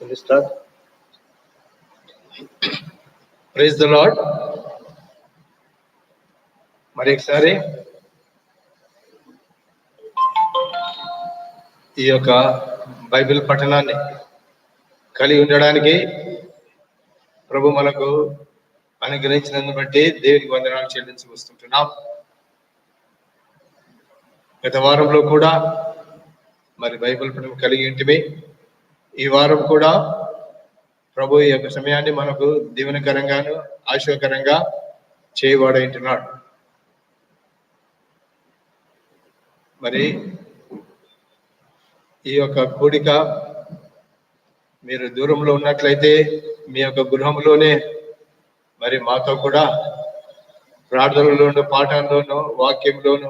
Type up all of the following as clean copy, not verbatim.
Shall we start? Praise the Lord. మరి ఒకసారి ఈ యొక్క బైబిల్ పఠనాన్ని కలిగి ఉండడానికి ప్రభు మనకు అనుగ్రహించినందుకు బట్టి దేవునికి వందనాలు చెల్లించి వస్తుంటున్నాం. గత వారంలో కూడా మరి బైబిల్ పఠనం కలిగి ఉంటిమి. ఈ వారం కూడా ప్రభు ఈ యొక్క సమయాన్ని మనకు దీవెనకరంగాను ఆశీర్వకరంగా చేయబడుతున్నాడు. మరి ఈ యొక్క కూడిక మీరు దూరంలో ఉన్నట్లయితే మీ యొక్క గృహంలోనే మరి మాతో కూడా ప్రార్థనలోను, పాఠంలోను, వాక్యంలోను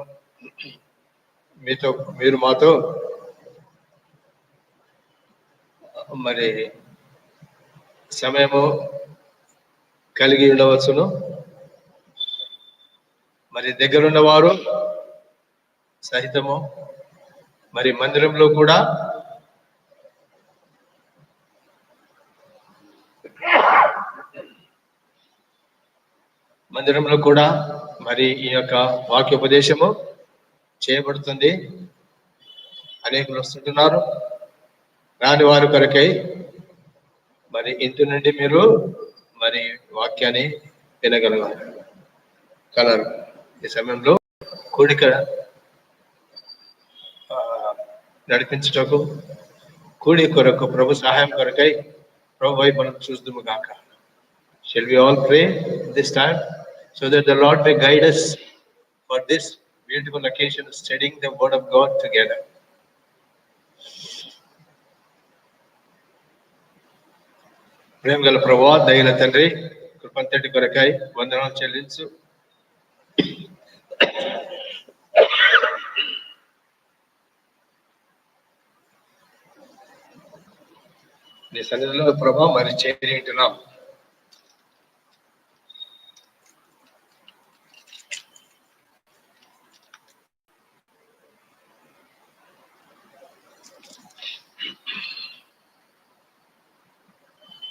మీరు మాతో మరి సమయము కలిగి ఉండవచ్చును. మరి దగ్గరున్న వారు సహితము మరి మందిరంలో కూడా మరి ఈ యొక్క వాక్యోపదేశము చేయబడుతుంది. అనేకులు వస్తుంటున్నారు. రాని వారి కొరకై మరి ఇంటి నుండి మీరు మరి వాక్యాన్ని వినగలరు. ఈ సమయంలో కూడిక నడిపించుటకు కూడి కొరకు ప్రభు సహాయం కొరకై ప్రభు వైపు మనం చూద్దాము గాక. Shall we all pray this time so that the Lord may guide us for this beautiful occasion of studying the word of God together. ప్రేమ గల ప్రభువా, దయగల తండ్రి, కృపంతటి కొరకై వందనాలు చెల్లించు. నీ సన్నిధిలో ప్రభా మరి చేరి ఉంటున్నాం.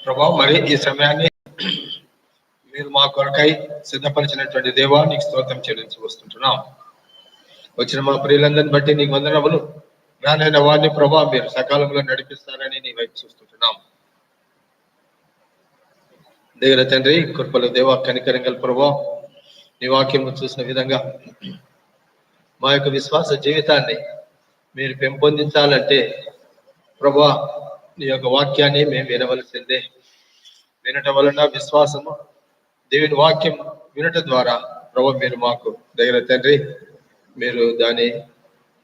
ప్రభా మరి ఈ సమయాన్ని మీరు మా కొరకై సిద్ధపరిచినటువంటి దేవా నీకు స్తోత్రం చెల్లించి వస్తుంటున్నాం. వచ్చిన మా ప్రియులందరిని బట్టి నీకు వందనములు. రానైన వారిని ప్రభా మీరు సకాలంలో నడిపిస్తారని నీ వైపు చూస్తుంటున్నాం. దగ్గర తండ్రి, కృపలు దేవా, కనికరంగల ప్రభా, నీ వాక్యము చూసిన విధంగా మా యొక్క విశ్వాస జీవితాన్ని మీరు పెంపొందించాలంటే ప్రభా నీ యొక్క వాక్యాన్ని మేము వినవలసిందే. వినటం వలన విశ్వాసము, దేవుని వాక్యం వినటం ద్వారా ప్రభా మీరు మాకు దగ్గర తండ్రి మీరు దాన్ని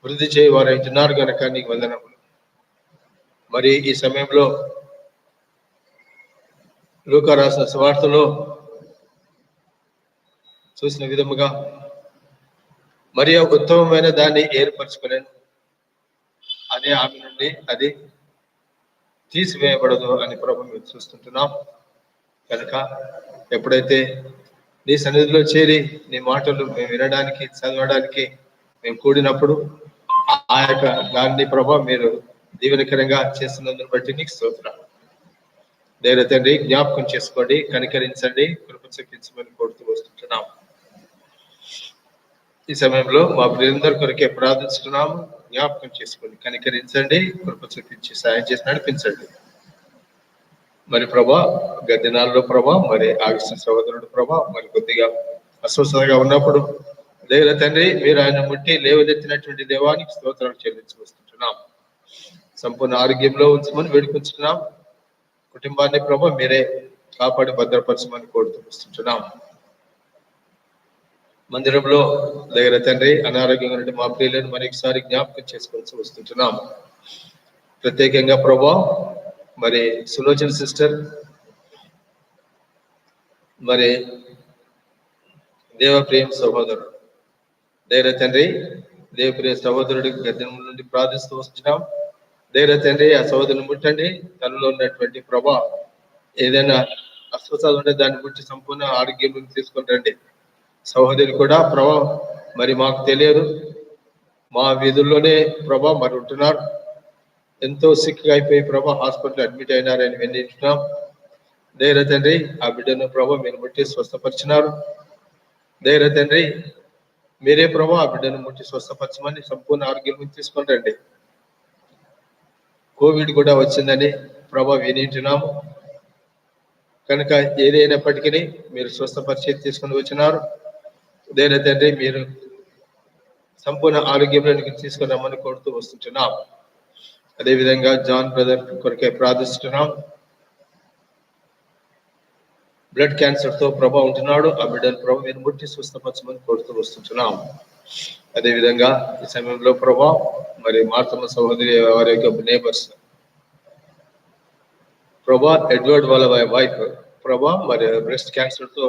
వృద్ధి చేయవారైతున్నారు కనుక నీకు వందనములు. మరి ఈ సమయంలో లూకా రాసిన సువార్తలో చూసిన విధముగా మరి ఉత్తమమైన దాన్ని ఏర్పరచుకోలేను, అదే ఆమె నుండి అది తీసివేయబడదు అని ప్రభు మేము చూస్తుంటున్నాం. కనుక ఎప్పుడైతే నీ సన్నిధిలో చేరి నీ మాటలు మేము వినడానికి, చదవడానికి మేము కూడినప్పుడు ఆ యొక్క దాన్ని ప్రభావ మీరు దీవెనకరంగా చేస్తున్నందుని బట్టి నీకు స్తోత్రాలు. దేవుని తండ్రి, జ్ఞాపకం చేసుకోండి, కనికరించండి, కృప చూపించమని కోరుతూ వస్తుంటున్నాం. ఈ సమయంలో మా ప్రియులందరి కొరకే ప్రార్థిస్తున్నాము. జ్ఞాపకం చేసుకోండి, కనికరించండి, కృప చూపించి సాయం చేసి నడిపించండి. మరి ప్రభా గద్దెనాల్లో ప్రభా మరి ఆగిష్ట సహోదరుడు ప్రభా మరి కొద్దిగా అస్వస్థతగా ఉన్నప్పుడు దేవుని తండ్రి మీరు ఆయన ముట్టి లేవనెత్తినటువంటి దేవానికి స్తోత్రాలు చెల్లించి వస్తుంటున్నాం. సంపూర్ణ ఆరోగ్యంలో ఉంచమని వేడుకుంటున్నాం. కుటుంబాన్ని ప్రభా మీరే కాపాడి భద్రపరచమని కోరుతూ వస్తుంటున్నాం. మందిరంలో దగ్గర తండ్రి అనారోగ్యంగా ఉన్నట్టు మా ప్రియులను మరొకసారి జ్ఞాపకం చేసుకోవాల్సి వస్తుంటున్నాం. ప్రత్యేకంగా ప్రభా మరి సులోచన సిస్టర్, మరి దేవప్రియం సహోదరుడు, దగ్గర తండ్రి దేవప్రియ సహోదరుడి గద్దెం నుండి ప్రార్థిస్తూ వస్తున్నాం. దగ్గర తండ్రి ఆ సహోదరుని ముట్టండి. తనలో ఉన్నటువంటి ప్రభా ఏదైనా అస్వస్థత ఉంటే దాన్ని ముట్టి సంపూర్ణ ఆరోగ్యం తీసుకొని రండి. సహోదరి కూడా ప్రభా మరి మాకు తెలియదు, మా వీధుల్లోనే ప్రభా మరి ఉంటున్నారు. ఎంతో సిక్గా అయిపోయి ప్రభా హాస్పిటల్ అడ్మిట్ అయినారని వినింటున్నాం. ధైర్య తండ్రి ఆ బిడ్డను ప్రభా మీరు ముట్టి స్వస్థపరిచినారు. ధైర్య తండ్రి మీరే ప్రభా ఆ బిడ్డను ముట్టి స్వస్థపరచమని సంపూర్ణ ఆరోగ్యం తీసుకొని రండి. కోవిడ్ కూడా వచ్చిందని ప్రభా వినింటున్నాము కనుక ఏదైనప్పటికీ మీరు స్వస్థపరిచి తీసుకుని వచ్చినారు. ధైర్య తండ్రి మీరు సంపూర్ణ ఆరోగ్యంలోనికి తీసుకుని రమ్మని కోరుతూ వస్తుంటున్నాం. అదేవిధంగా జాన్ బ్రదర్ కొరకే ప్రార్థిస్తున్నాం. బ్లడ్ క్యాన్సర్ తో ప్రభా ఉంటున్నాడు. ఆ బిడ్డను ప్రభా మీరు ముట్టి స్వస్థపరచమని కోరుతూ వస్తుంటున్నాం. అదేవిధంగా ఈ సమయంలో ప్రభా మరి మార్తమ్మ సహోదరి వారి యొక్క నేబర్స్ ప్రభా ఎడ్వర్డ్ వాళ్ళ వైఫ్ ప్రభా మరి బ్రెస్ట్ క్యాన్సర్ తో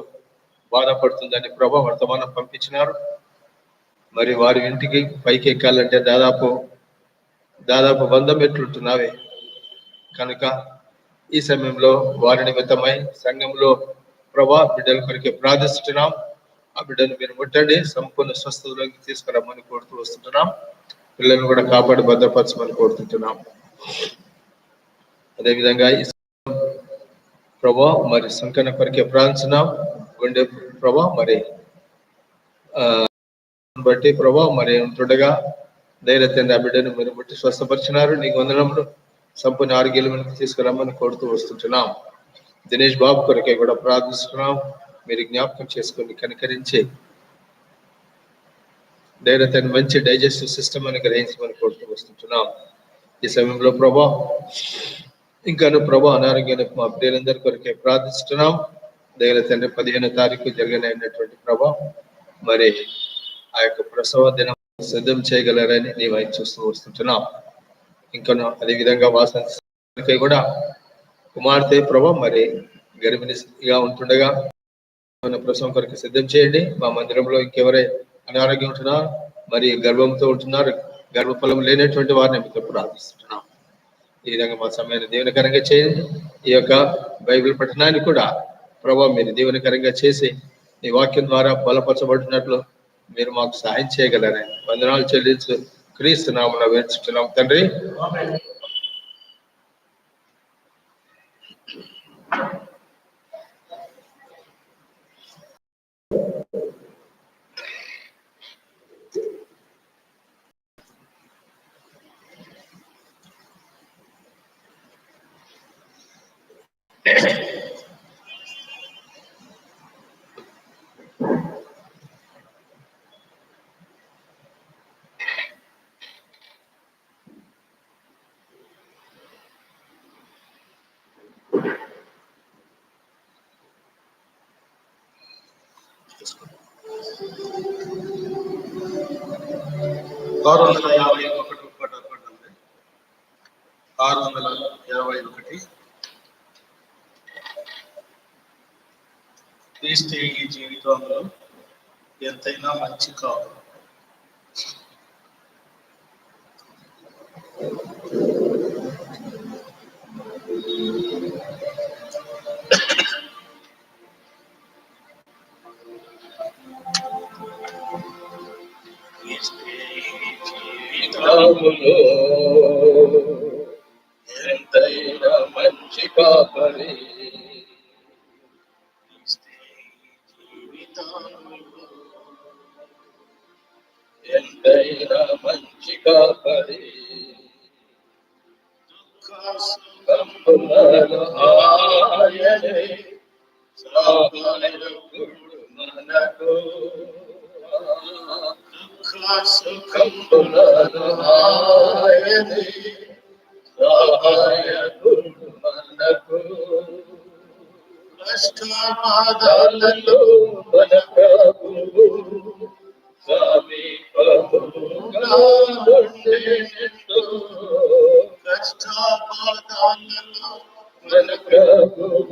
బాధపడుతుందని ప్రభా వర్తమానం పంపించినారు. మరి వారి ఇంటికి పైకి ఎక్కాలంటే దాదాపు 100 మెట్లుంటున్నావే కనుక ఈ సమయంలో వారి నిమిత్తమై సంఘంలో ప్రభా బిడ్డల కొరికే ప్రార్థిస్తున్నాం. ఆ బిడ్డను మీరు ముట్టండి, సంపూర్ణ స్వస్థతలోకి తీసుకురమ్మని కోరుతూ వస్తుంటున్నాం. పిల్లలను కూడా కాపాడి భద్రపరచమని కోరుతుంటున్నాం. అదేవిధంగా ఈ ప్రభా మరి సంకన కొరికే ప్రార్థిస్తున్నాం. గుండె ప్రభా మరి బట్టి ప్రభా మరి ఉంటుండగా ధైర్యతండి ఆ బిడ్డను మీరు ముట్టి స్వస్థపరిచినారు. నీకు వందనములు, సంపూర్ణ ఆరోగ్యాలను తీసుకురమ్మని కోరుతూ వస్తుంటున్నాం. దినేష్ బాబు కొరకే కూడా ప్రార్థిస్తున్నాం. మీరు జ్ఞాపకం చేసుకొని కనికరించి ధైర్యతని మంచి డైజెస్టివ్ సిస్టమ్ అని గ్రహించమని కోరుతూ వస్తుంటున్నాం. ఈ సమయంలో ప్రభా ఇంకాను ప్రభా అనారోగ్యాన్ని మా ప్రియులందరి కొరకే ప్రార్థిస్తున్నాం. ధైర్యతండ్రి 15వ తారీఖు జరిగినటువంటి ప్రభా మరి ఆ యొక్క ప్రసవ దినం సిద్ధం చేయగలరని నీ వైపు చూస్తూ వస్తుంటున్నాం. ఇంకను అదేవిధంగా వాసన కూడా కుమార్తె ప్రభా మరి గర్భిణిగా ఉంటుండగా ప్రసవం కొరకు సిద్ధం చేయండి. మా మందిరంలో ఇంకెవరై అనారోగ్యం ఉంటున్నారు, మరి గర్భంతో ఉంటున్నారు, గర్భఫలం లేనటువంటి వారిని మీతో ప్రార్థిస్తున్నాం. ఈ విధంగా మా సమయాన్ని దీవెనకరంగా చేయండి. ఈ యొక్క బైబిల్ పఠనాన్ని కూడా ప్రభావ మీరు దీవెనకరంగా చేసి నీ వాక్యం ద్వారా బలపరచబడినట్లు మీరు మాకు సహాయం చేయగలరని వందనాలు చెల్లించు క్రీస్తు నామమున వేడుకుంటున్నాం తండ్రి. క్రీస్తు ఈ జీవితంలో ఎంతైనా మంచి కాదు. ఎంతైనా మంచి కాపరి, ఎంతైనా మంచి కాపరి, సుఖములను ఆయనే సహాయకుడు మనకు, సుఖములను ఆయనే సహాయకుడు మనకు, కష్టపాదాలలో మన ప్రభువు సమీపముగా ఉండెను, కష్టపాదాలలో మన ప్రభువు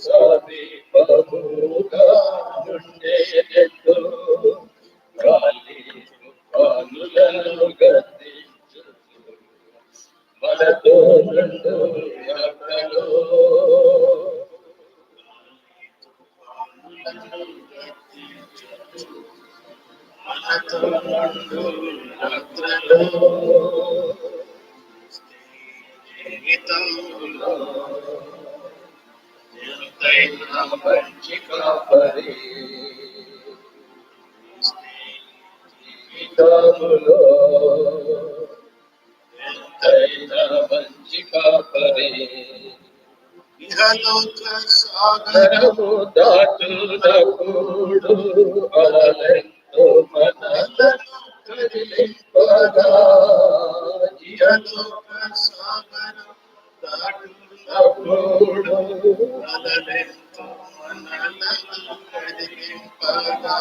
సమీపముగా ఉండెను, గాలి తుఫానులను గద్దించు మనతో నుండు యాత్రలో, మనతో నుండు యాత్రలో, ఎంతైనా మంచి కాపరి జీవితములో, ఎంతైనా మంచి కాపరి ఇహలోక సాగరము దాటునప్పుడు అలలెంతో మనలను కదిలింపగా, ఇహలోక సాగరం దాటునప్పుడు అలలెంతో మనలను కదిలింపగా,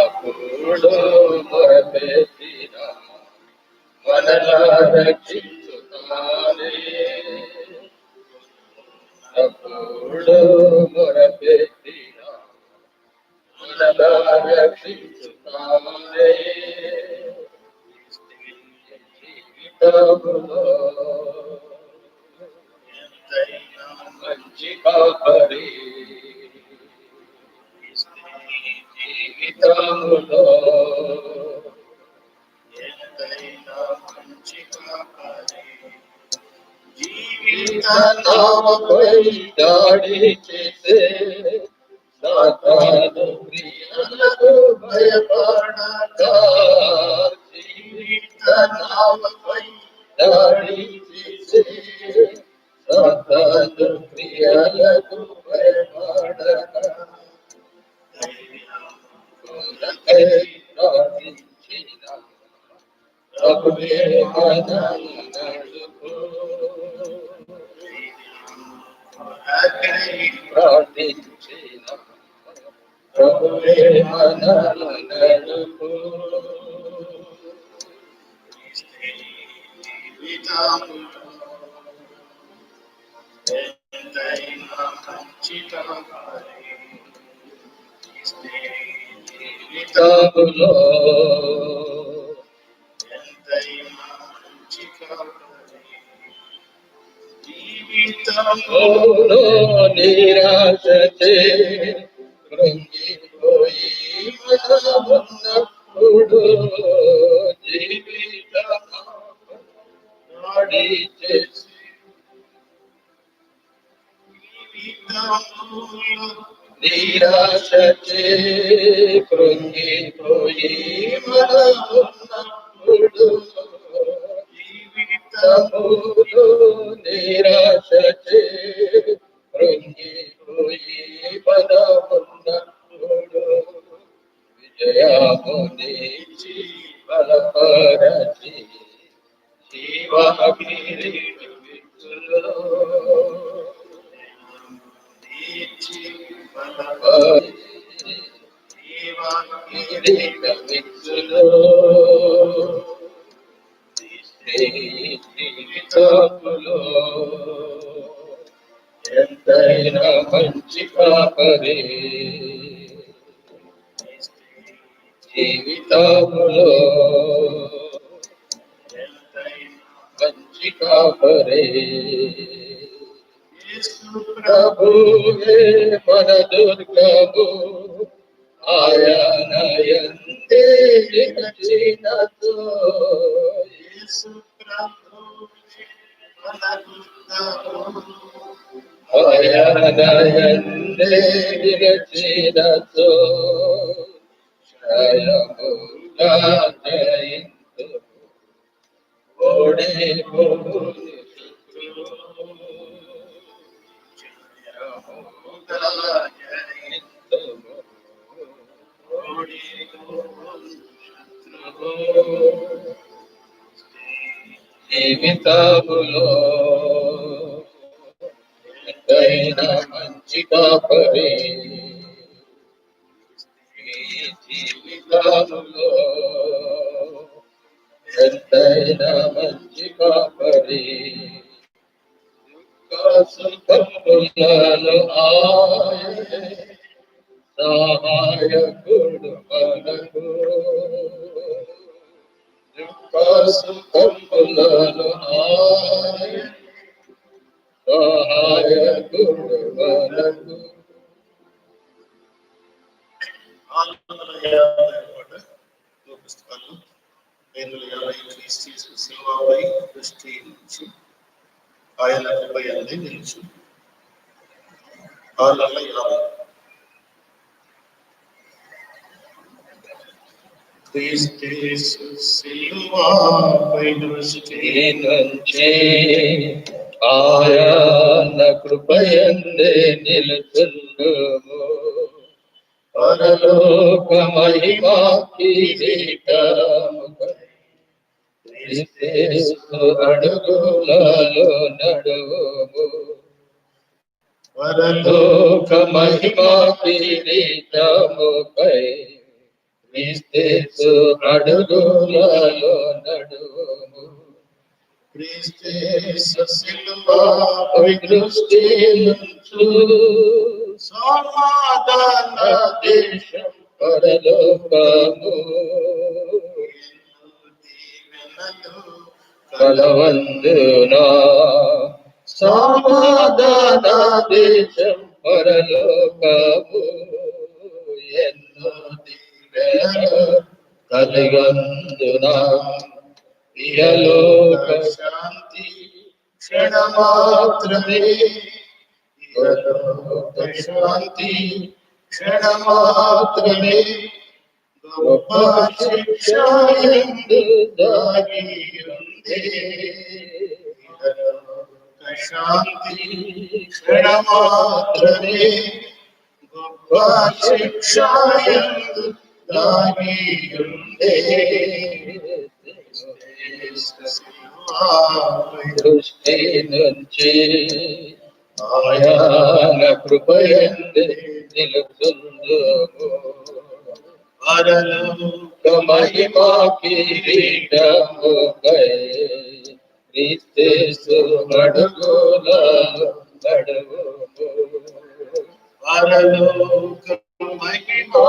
అప్పుడు మొరపెట్టిన మనలా రక్షించుతానే, అప్పుడు మొరపెట్టిన మనలా రక్షించుతానే, జీవితములో ఎంతైనా మంచి కాపరి జీవితములో, ఎంతైనా మంచి కాపరి జీవితనామపై దాడి చేసే సాతాను క్రియలకు భయపడక, జీవితనామపై దాడి చేసే సాతాను క్రియలకు భయపడక, కొరకై ప్రార్థించిన ప్రభువే మనల్ని నడుపు, ప్రార్థించిన ప్రభువే మనల్ని నడుపు, ఎంతైనా మంచి కాపరి జీవితములో, ఎంతైనా మంచి కాపరి జీవితములో నిరాశచే కృంగిపోయి మనమున్నప్పుడు, జీవితము నాడి చేసి నిరాశచే కృంగిపోయి మనమున్నప్పుడు, జీవితములో నిరాశచే కృంగిపోయి మనమున్నప్పుడు, విజయమునిచ్చి బలపరచి జీవకిరీటమిచ్చును, జీవకిరీటమిచ్చును, జీవితములో ఎంతైనా మంచి కాపరి జీవితములో, మంచి కాపరి ప్రభువే మన దుర్గము, ఆయన యందే నిలిచినచో, ఆయన యందే నిలిచినచో జయముగా జయింతుము, ఓడిపోవు జీవితములో ఎంతైనా మంచి కాపరి జీవితములో, ఎంతైనా మంచి కాపరి సుఖములను ఆయనే సహాయకుడు మనకు, దుఃఖ సుఖములను ఆయనే సహాయకుడు మనకు. పుస్తకాలు 550 క్రీస్తు శిలువపై దృష్టి నుంచి ఆయన కృపయందే నిలుచు. 650. క్రీస్తు సిలువపై దృష్టి నుంచి ఆయన కృపయందే నిలుచుండుము. పరలోక మహిమా కిరీటముపై క్రీస్తు అడుగులలో నడువుము. పరలోక మహిమా కిరీటముపై క్రీస్తు అడుగులలో నడువుము. క్రీస్తు సిలువపై దృష్టి నుంచు సమాధాన దేశం పరలోకము దీవెనలు కలవందునా. సమాధాన దేశం పరలోకము ఎన్నో దీవెనలు కలిగందునా. ఇహలోక శాంతి క్షణమాత్రమే, ఇహలోక శాంతి క్షణమాత్రమే, గొప్ప శిక్ష యందు దాగి ఉంది. ఇహలోక శాంతి క్షణమాత్రమే, గొప్ప శిక్ష యందు దాగి ఉంది. దృష్టి నుంచి ఆయన కృపయందే నిలుచుండుము. పరలోక మహిమా కిరీటముపై క్రీస్తు అడుగులలో నడువుము. పరలోక మహిమా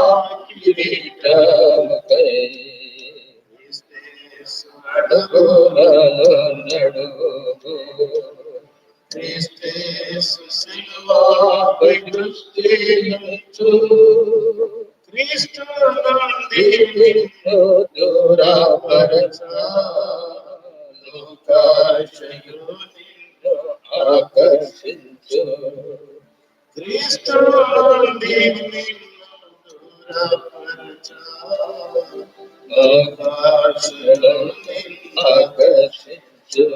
కిరీటముపై అడుగులలో నడువుము. క్రీస్తు సిలువపై దృష్టి నుంచు క్రీస్తు నుండి నిన్ను దూరపరచ లోకాశయు నిన్ను ఆకర్షించు. క్రీస్తు నుండి నిన్ను దూరపరచ ఆకాశలో నిన్ను ఆకర్షించు.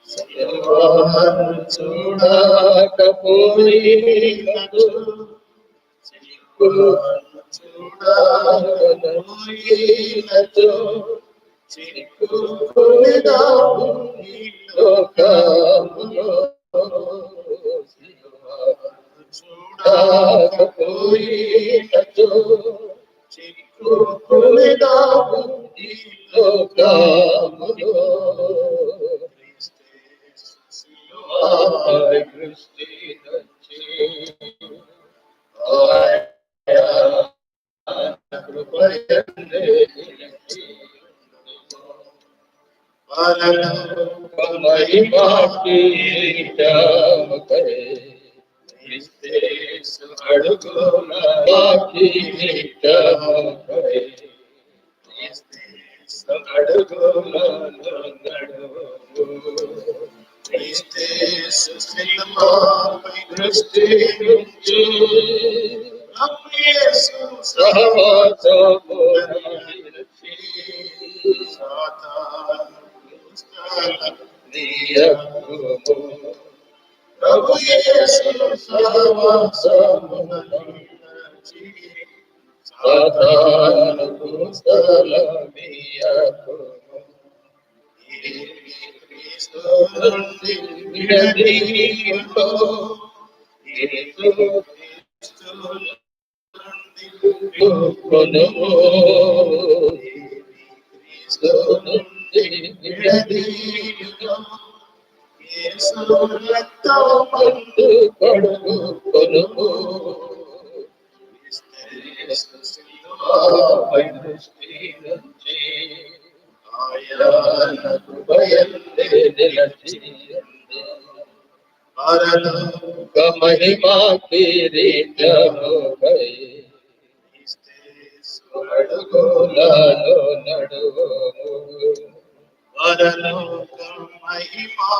సిలువను చూడకపోయినచు చూడకపోయినచు చిక్కుకునేదావు ఈ లోకములో. సిలువను చూడకపోయినచు చిక్కుకునేదావు ఈ లోకములో. సిలువపై దృష్టి నుంచి ఆయన కృపయందే నిలుచుండుము. పరలోక మహిమా కిరీటముపై క్రీస్తు అడుగులలో కిరీటముపై క్రీస్తు అడుగులలో నడువుము. క్రీస్తు సిలువపై దృష్టి నుంచి ప్రభు యేసు సహవాసము నిలిచి సాతాను నీయకుము. ప్రభు యేసు సహవాసము నిలిచి సాతానుకు స్థలమియ్యకుము. క్రీస్తు నుండి విడదీయుటో, క్రీస్తు నుండి కొనుము. క్రీస్తు నుండి విడదీయుటో, యేసు రక్తమందు కడుగు కొనుము. క్రీస్తు సిలువపై దృష్టి నుంచి ఆయన కృపయందే నిలిచియుంది. పరలోక మహిమా కిరీటముపై క్రీస్తు అడుగులలో నడువుము. పరలోక మహిమా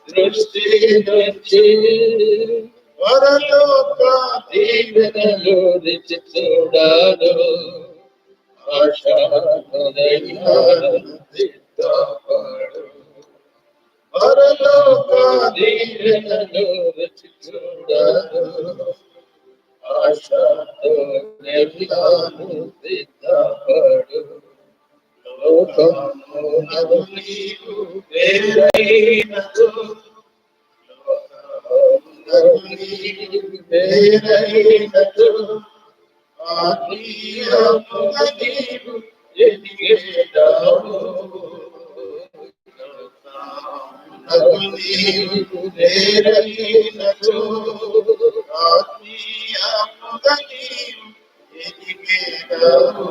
దృష్టి నుంచి పరలోక దీవెనలు రుచి చూడాను ఆశా సిద్ధపడు పరలోక దీవెనలు రుచి చూడాను ఆశతో నిర్లాను సిద్ధపడు లోకమునకు నీవు వేరైనచో వేరైనచో ఆత్మీయముగా నీవు ఎదిగేదావు నీవు వేరైనచో ఆత్మీయముగా నీవు ఎదిగేదావు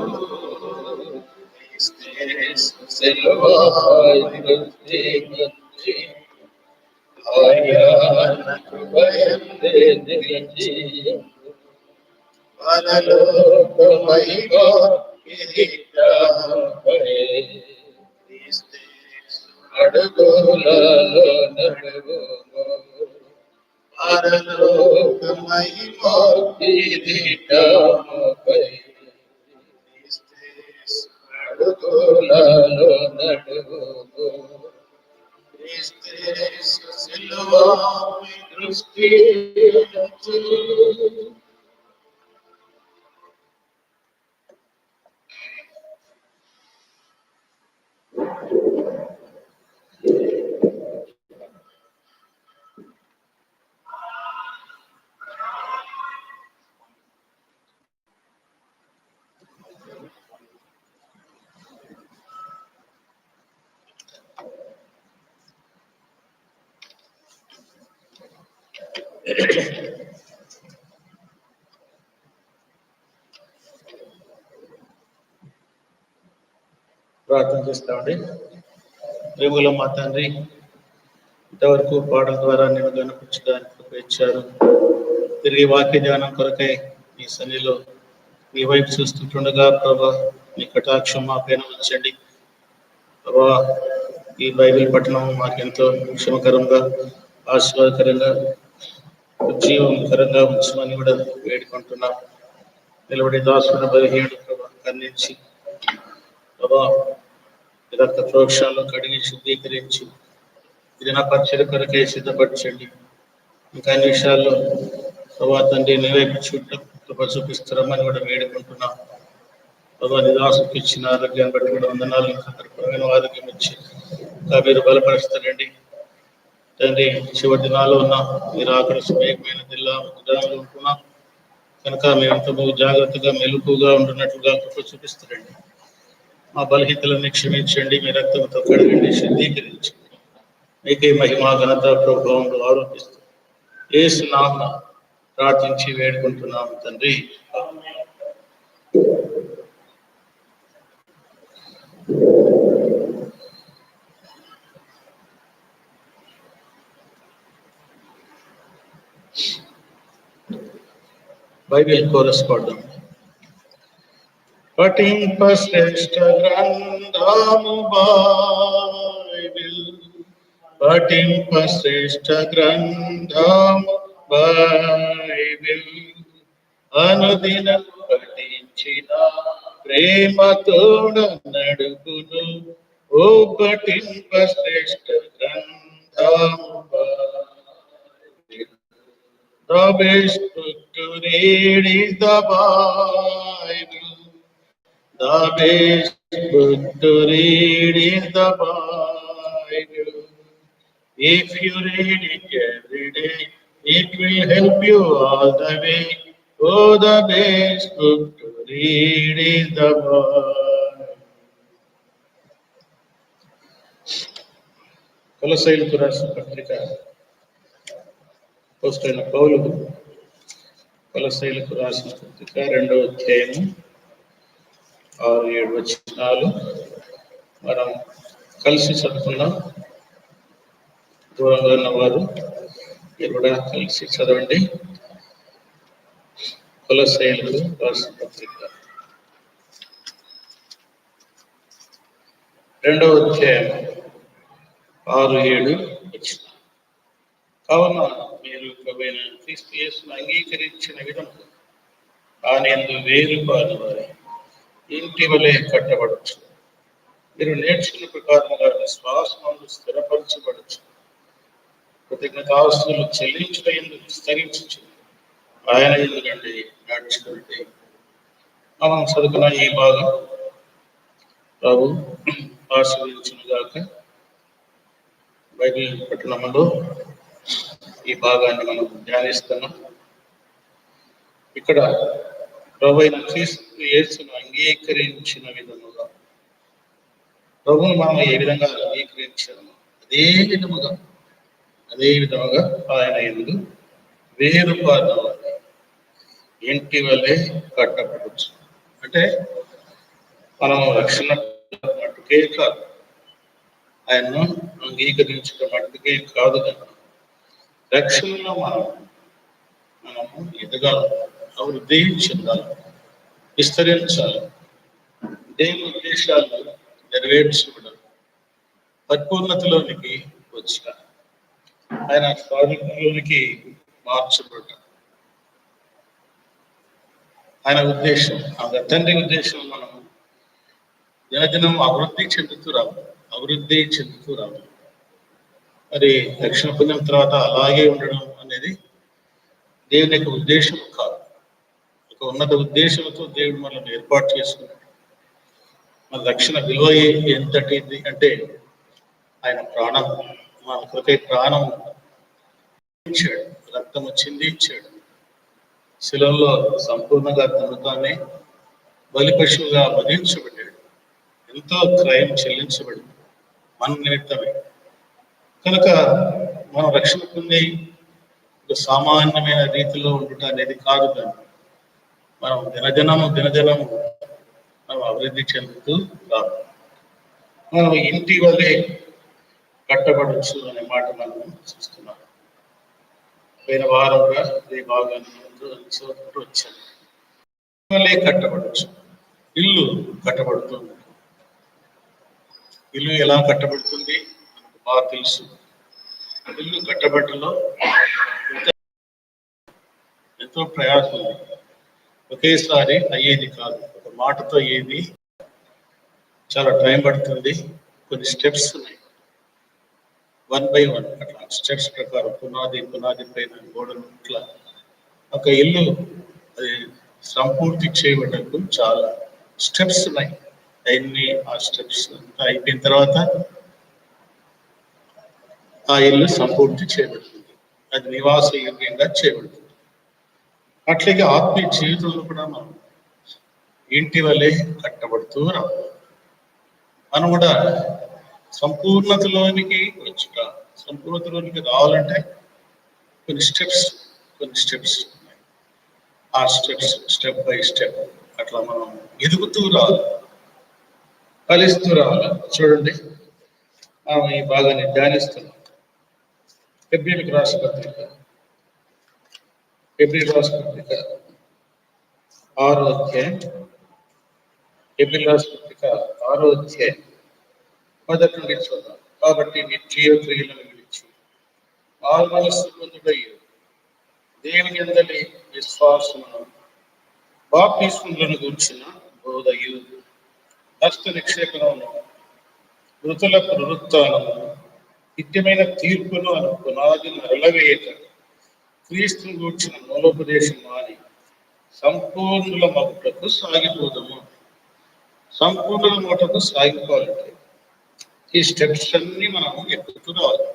అడుగులలో నడువు పరలోక మహిమా కిరీటముపై అడుగులలో నడువు సిలువపై దృష్టి నుంచి ప్రార్థన చేస్తామండి. ప్రేమల మా తండ్రి, ఇంతవరకు పాటల ద్వారా నేను కనిపించడానికి ఇచ్చారు. తిరిగి వాక్య ధ్యానం కొరకై మీ సన్నిలో మీ వైపు చూస్తుండగా ప్రభా మీ కటాక్షం మా పైన ఉంచండి. ప్రభా ఈ బైబిల్ పఠనం మాకెంతో క్షమకరంగా ఆశీర్వాదకరంగా ఉజ్జీవకరంగా ఉంచమని కూడా వేడుకుంటున్నాం. నిలబడి దాసుకున్న బలహీనుడు ప్రభా ఖండించి ప్రభా రక్త ప్రోక్షాలను కడిగి శుద్ధీకరించి ఇది నా పరిచయ కొరకే సిద్ధపరచండి. ఇంకా అన్ని విషయాల్లో ప్రభా తండ్రి నీవైపు చూడటం కృప చూపిస్తారమని కూడా వేడుకుంటున్నాం. ప్రభా నిదాసుకు ఇచ్చిన ఆరోగ్యాన్ని బట్టి కూడా వందనాలు. ఇంకా కృపమైన ఆరోగ్యం ఇచ్చి ఇంకా మీరు బలపరుస్తారండి తండ్రి. చివరి దినాల్లో ఉన్నాం, మీరు ఆకలి సమయమైన దినాలు ఉంటున్నాం కనుక మేము ఎంతో జాగ్రత్తగా మెలుపుగా ఉంటున్నట్లుగా కృప చూపిస్తారండి. మా బలహీనతలను క్షమించండి, మీ రక్తంతో కడగండి, శుద్ధీకరించండి. మీకే మహిమా ఘనత ప్రభావంలో ఆరోపిస్తూ యేసు నామమున ప్రార్థించి వేడుకుంటున్నాము తండ్రి. బైబిల్ కోరస్ పాడదాం. పఠింప శ్రేష్ఠ గ్రంథము బైబిల్, పఠింప శ్రేష్ఠ గ్రంథము బైబిల్, అనుదిన పఠించిన ప్రేమతోడ నడుపును. ఓ పఠింప శ్రేష్ఠ గ్రంథము Bible. The best book to read is the Bible. The best book to read is the Bible. If you read it every day, it will help you all the way. Oh, the best book to read is the Bible. కొలొస్సీయులకు రాసిన పత్రిక అపోస్తలుడైన పౌలు కొలొస్సీయులకు రాసిన పత్రిక 2వ అధ్యాయము 6-7 వచనాలు మనం కలిసి చదువుకుందాం. దూరంగా ఉన్నవారు మీరు కూడా కలిసి చదవండి. కొలొస్సీయులకు రాసిన పత్రిక 2వ అధ్యాయం 6-7 వచ్చిన. కావున మీరు ప్రభువైన క్రీస్తు యేసును అంగీకరించిన విధంగా ఆయనందు వేరుపారిన వారి ఇంటి వలె కట్టబడచ్చు. మీరు నేర్చుకున్న ప్రకారముగా విశ్వాసమందు స్థిరపరచబడచ్చు. కృతజ్ఞతాస్తుతులు చెల్లించుట ఎందుకు విస్తరించు ఆయన ఎందుకంటే నడుచుకుంటే. మనం చదువుకున్న ఈ భాగం ప్రభు ఆశీర్వదించునుగాక. బైబిల్ పట్టణంలో ఈ భాగాన్ని మనం ధ్యానిస్తున్నాం. ఇక్కడ ప్రభు అయిన క్రీస్తు యేసును అంగీకరించిన విధముగా, ప్రభువును మనం ఏ విధంగా అంగీకరించాము అదే విధముగా ఆయన యందు వేరుపారిన వారి ఇంటి వలె కట్టబడచ్చు. అంటే మనం రక్షణ మట్టుకే కాదు, ఆయన్ను అంగీకరించడం మట్టుకే కాదు కదా, రక్షణలో మనము ఎదగాలి, అభివృద్ధి చెందాలి, విస్తరించాలి, దేవుని ఉద్దేశాలు నెరవేర్చబడాలి, పరిపూర్ణతలోనికి వచ్చిన ఆయన స్వాధీనంలోనికి మార్చబడ్డారు. ఆయన ఉద్దేశం, ఆ తండ్రి ఉద్దేశం మనం దినదినం అభివృద్ధి చెందుతూ రావాలి. మరి రక్షణ పొందిన తర్వాత అలాగే ఉండడం అనేది దేవుని యొక్క ఉద్దేశం కాదు. ఒక ఉన్నత ఉద్దేశంతో దేవుడు మనల్ని ఏర్పాటు చేసుకున్నాడు. మన రక్షణ విలువ ఎంతటిది అంటే ఆయన ప్రాణం, మన కొరకై ప్రాణం ఇచ్చాడు, రక్తము చిందించాడు. శిలంలో సంపూర్ణంగా తను తానే బలి పశువుగా వధించబడ్డాడు. ఎంతో క్రయం చెల్లించబడింది మన నిమిత్తమే. కనుక మనం రక్షణ పొంది ఒక సామాన్యమైన రీతిలో ఉండటం అనేది కాదు. కానీ మనం దినదినము మనం అభివృద్ధి చెందుతూ రాదు. మనం ఇంటి వల్లే కట్టబడచ్చు అనే మాట మనం చూస్తున్నాం. పోయిన వారంగా ఈ భాగాన్ని వచ్చాను. వల్లే కట్టబడచ్చు. ఇల్లు కట్టబడుతుంది. ఇల్లు ఎలా కట్టబడుతుంది మనకు బాగా తెలుసు. ఇల్లు కట్టబట్టలో ఎంతో ప్రయాసం ఉంది. ఒకేసారి అయ్యేది కాదు, ఒక మాటతో అయ్యేది చాలా టైం పడుతుంది. కొన్ని స్టెప్స్ ఉన్నాయి, 1 by 1 అట్లా స్టెప్స్ ప్రకారం పునాది పైన గోడలు, ఇట్లా ఒక ఇల్లు అది సంపూర్తి చేయబడ్డకు చాలా స్టెప్స్ ఉన్నాయి. అవన్నీ ఆ స్టెప్స్ అంతా అయిపోయిన తర్వాత ఆ ఇల్లు సంపూర్తి చేయబడుతుంది, అది నివాస యోగ్యంగా చేయబడుతుంది. అట్లాగే ఆత్మీయ జీవితంలో కూడా మనం ఇంటి వల్లే కట్టబడుతూ రావాలి. మనం కూడా సంపూర్ణతలోనికి సంపూర్ణతలోనికి రావాలంటే కొన్ని స్టెప్స్ ఉన్నాయి. ఆ స్టెప్స్ స్టెప్ బై స్టెప్ అట్లా మనం ఎదుగుతూ రావాలి, ఫలిస్తూ రావాలి. చూడండి, మనం ఈ భాగాన్ని ధ్యానిస్తున్నాం. ఫిబ్రవరికి రాసిన పత్రిక 6వ అధ్యాయం, మొదటి నుండి చూద్దాం. కాబట్టి నిత్య క్రియలను విడిచి ఆరు మనస్సు పొందుటయు దేవుని యందలి విశ్వాసమును బాప్తిస్మములను గూర్చిన బోధయు హస్త నిక్షేపణను మృతుల పునరుత్థానము నిత్యమైన తీర్పును అను పునాది నరళవేయక క్రీస్తును గూర్చిన మూలోపదేశం మాని సంపూర్ణుల మగుటకు సాగిపోదాము. సంపూర్ణుల మోటకు సాగిపోవాలంటే ఈ స్టెప్స్ అన్ని మనము ఎక్కుతూ రావాలి.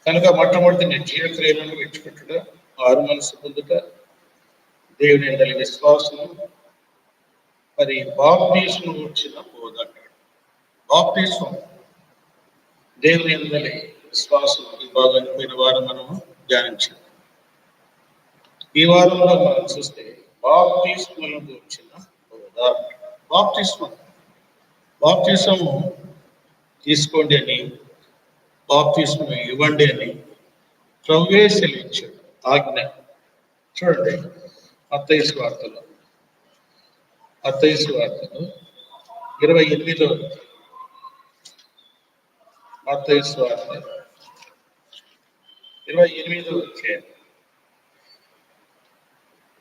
కనుక మొట్టమొదటి నిర్జీవ క్రియలను విడిచిపెట్టుట, ఆరు మనసు పొందుట, దేవుని యందలి విశ్వాసము, మరి బాప్తిస్మము గూర్చిన బోధ. బాప్తిస్మం, దేవుని యందలి విశ్వాసం. ఈ భాగాన్ని పోయిన వారం మనము ధ్యానించాం. ఈ వారంలో మనం చూస్తే బాప్తిస్మమును గూర్చిన బోధ. బాప్తిస్మము తీసుకోండి అని బాప్తిస్మం ఇవ్వండి అని ప్రభువే సెలవిచ్చాడు, ఆజ్ఞ. చూడండి, మత్తయి సువార్తలో 28 మత్తయి సువార్త 28 అధ్యాయం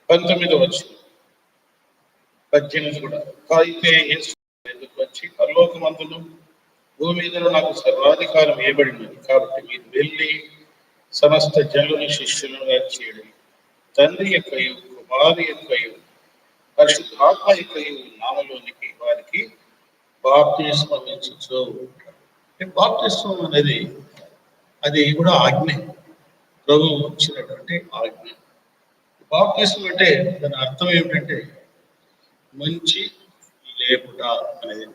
19 కూడా. అయితే యేసు ఎందుకు వచ్చి, పరలోకమందును భూమి మీదను నాకు సర్వాధికారం ఇవ్వబడినది, కాబట్టి మీరు వెళ్ళి సమస్త జనులను శిష్యులుగా చేయడం, తండ్రి యొక్కయు కుమారు యొక్కయు పరిశుద్ధాత్మ యొక్కయు నామములోనికి వారికి బాప్తిస్మం ఇచ్చుచు. బాప్తిస్మం అనేది అది కూడా ఆజ్ఞ, ప్రభు ఇచ్చినటువంటి ఆజ్ఞ. బాప్తిస్మం అంటే దాని అర్థం ఏమిటంటే ముంచి లేపుట అనేది.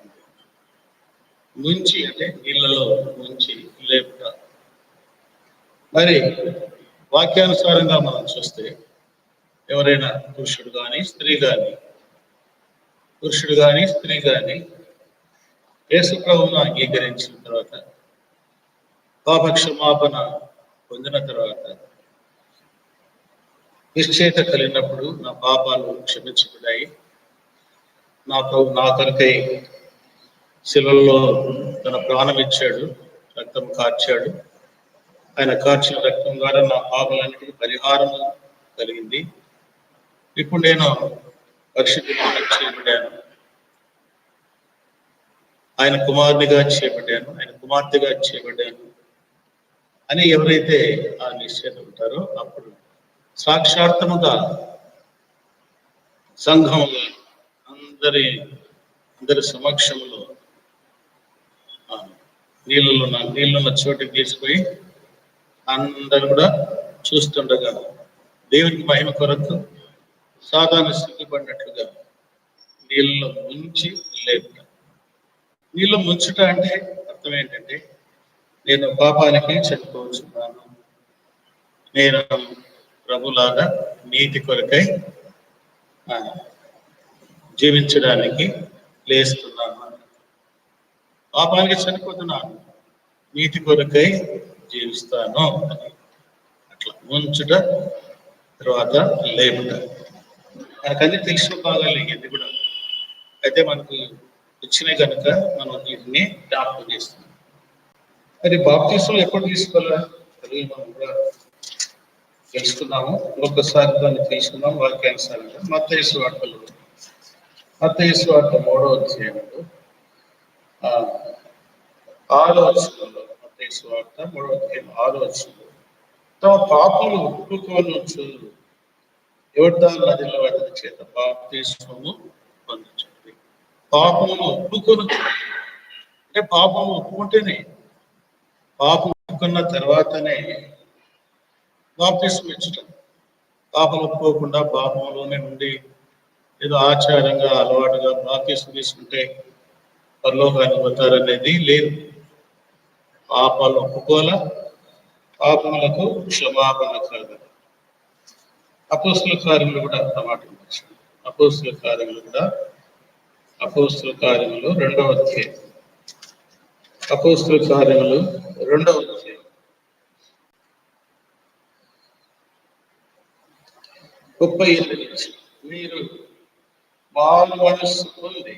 ముంచి అంటే నీళ్ళలో ముంచి లేపుట. మరి వాక్యానుసారంగా మనం చూస్తే ఎవరైనా పురుషుడు కానీ స్త్రీ కానీ యేసు ప్రభువును అంగీకరించిన తర్వాత, పాపక్షమాపణ పొందిన తర్వాత, నిశ్చయిత కలిగినప్పుడు నా పాపాలు క్షమించబడ్డాయి, నా ప్రభు నా కొరకై శిలువలో తన ప్రాణం ఇచ్చాడు, రక్తం కార్చాడు, ఆయన కార్చిన రక్తం ద్వారా నా పాపాలన్నిటికీ పరిహారం కలిగింది, ఇప్పుడు నేను పరిశుద్ధంగా చేయబడ్డాను, ఆయన కుమారునిగా చేయబడ్డాను, ఆయన కుమార్తెగా చేయబడ్డాను అని ఎవరైతే ఆ నిశ్చయిత ఉంటారో, అప్పుడు సాక్షాత్ముగా సంఘముగా అందరి సమక్షంలో నీళ్ళున్న చోటుకి తీసుకుపోయి అందరూ కూడా చూస్తుండగా దేవునికి మహిమ కొరకు సాధారణ స్థితిపడినట్లుగా నీళ్ళలో ముంచి లేపుట. నీళ్ళు ముంచుట అంటే అర్థం ఏంటంటే, నేను పాపానికి చనిపోతున్నాను, నేను ప్రభులాగా నీతి కొరకై జీవించడానికి లేస్తున్నాను, పాపానికి చనిపోతున్నాను, నీతి కొరకై జీవిస్తాను అని అట్లా ముంచుట, తర్వాత లేపుట. మనకన్నీ తెలిసిన భాగాలు ఇది కూడా. అయితే మనకు ఇచ్చినాయి కనుక మనం వీటిని జ్ఞాపకం చేస్తున్నాం. మరి బాప్తిసం ఎప్పుడు తీసుకోవాలా అది మనం కూడా తెలుసుకున్నాము. ఒక్కసారి దాన్ని తెలుసుకున్నాం వాక్యానుసారంగా. మత్తయి సువార్త 3వ అధ్యాయంలో 6వ వచనంలో, మత్తయి సువార్త 3వ అధ్యాయం 6వ వచనంలో, తమ పాపములు ఒప్పుకొనుచు యోర్దాను నదిలో అతని చేత బాప్తిస్మము పొందించండి. పాపమును ఒప్పుకొనుచు అంటే పాపము ఒప్పుకుంటేనే, పాపం ఒప్పుకున్న తర్వాతనే బాప్తిస్మం ఇచ్చటం. పాపం ఒప్పుకోకుండా పాపంలోనే ఉండి ఏదో ఆచారంగా అలవాటుగా బాప్తిస్మం తీసుకుంటే పరలోకానికి పోతారనేది లేదు. పాపాలు ఒప్పుకోవాలా, పాపములకు క్షమాపణ కలగాలి. అపోస్తుల కార్యములు కూడా అన్నమాట. అపోస్తుల కార్యములు 2వ అధ్యాయం, అపోస్తుల కార్యములు 2వ అధ్యాయం 38 నుంచి, మీరు మారు మనస్సు పొంది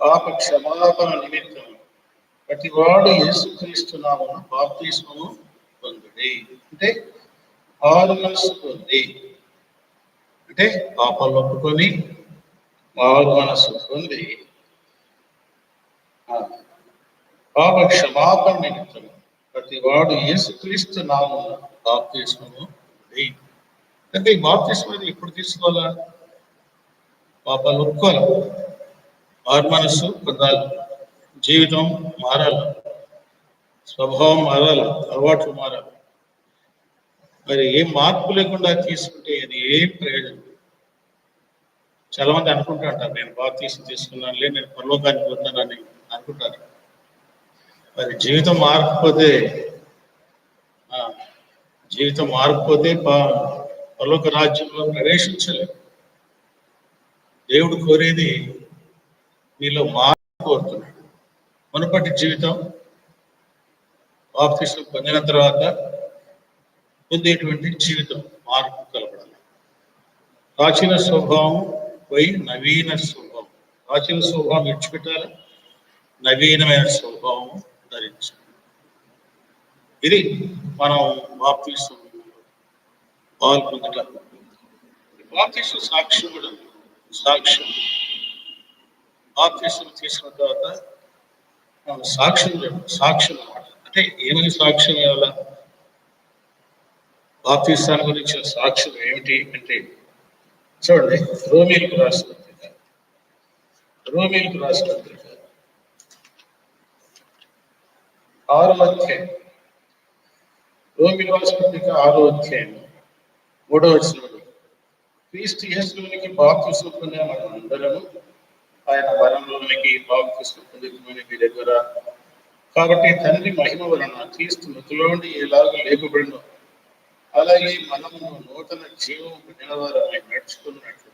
పాప క్షమాపణ నిమిత్తం ప్రతివాడు యేసుక్రీస్తు నామమున బాప్తిస్మము పొందుడి. అంటే మారు మనస్సు పొంది అంటే పాపాలు ఒప్పుకొని మారు మనస్సు పొంది పాప క్షమాపణ నిమిత్తం ప్రతివాడు యేసుక్రీస్తు నామమున బాప్తిస్మము పొందుడి. అంటే ఈ బాప్తిస్మం ఎప్పుడు తీసుకోవాలా? పాపాలు ఒప్పుకోవాలి, మారు మనస్సు పొందాలి, జీవితం మారాలి, స్వభావం మారాలి, అలవాట్లు మారాలి. మరి ఏం మార్పు లేకుండా తీసుకుంటే అది ఏం ప్రయోజనం? చాలా మంది అనుకుంటా అంటారు, నేను బాప్తిస్మం తీసుకున్నానులే, నేను పరలోకానికి పోతానని అనుకుంటారు. మరి జీవితం మారకపోతే పరలోక రాజ్యంలో ప్రవేశించలేదు. దేవుడు కోరేది నీలో మార్పు కోరుతున్నాడు. మునుపటి జీవితం బాప్తిసం పొందిన తర్వాత పొందేటువంటి జీవితం మార్పు కలపడాలి. ప్రాచీన స్వభావం పోయి నవీన స్వభావం, ప్రాచీన స్వభావం విడిచిపెట్టాలి, నవీనమైన స్వభావం ధరించాలి. ఇది మనం బాప్తిసం పాల్పొందటం. బాప్తిసం సాక్ష్యం కూడా సాక్ష్యం. బాప్తిసం తీసుకున్న తర్వాత సాక్ష్యం సాక్ష్యం అన్నమాట. అంటే ఏమని సాక్ష్యం ఇవ్వాల? బాప్తిసాన్ని గురించి సాక్ష్యం ఏమిటి అంటే చూడండి, రోమీలకు రాసిన పత్రిక 6వ అధ్యాయం, రోమీలకు రాసిన పత్రిక 6వ అధ్యాయం 3వ వచనంలో, క్రీస్తు యేసులోనికి బాప్తిసం పొందిన మనం అందరము ఆయన మరణంలోనికి బాప్తిసం పొందుకుని మీ దగ్గర. కాబట్టి తండ్రి మహిమ వలన క్రీస్తు మృతుల్లో నుండి ఎలాగ లేపబడినో అలాగే మనము నూతన జీవం పొందిన వారమై నడుచుకున్నట్లు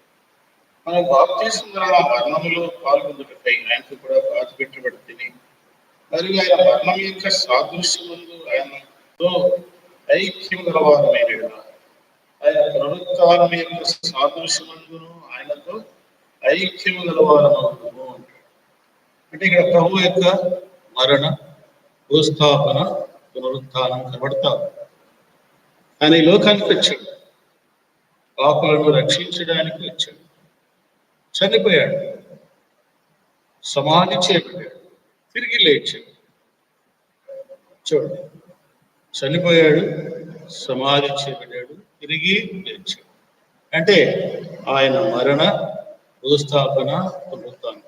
మనం బాప్తిసం వలన మరణంలో పాల్గొందుటకై ఆయనకు కూడా బాధ పెట్టబడి మరియు ఆయన మరణం యొక్క సాదృశ్యమందు ఆయనతో ఐక్యం గలవారమైన ఆయన పునరుత్థానం యొక్క సాదృశ్యమందును ఆయనతో ఐక్యం గలవారమవును. అంటే ఇక్కడ ప్రభు యొక్క మరణ, భూస్థాపన, పునరుత్థానం కనబడతారు. ఆయన ఈ లోకానికి వచ్చాడు, పాపులను రక్షించడానికి వచ్చాడు, చనిపోయాడు, సమాధి చేయబడ్డాడు, తిరిగి లేచాడు. చూడండి, చనిపోయాడు, సమాధి చేయబడ్డాడు, తిరిగి లేచాడు. అంటే ఆయన మరణ, భూస్థాపన, పునరుత్థానం.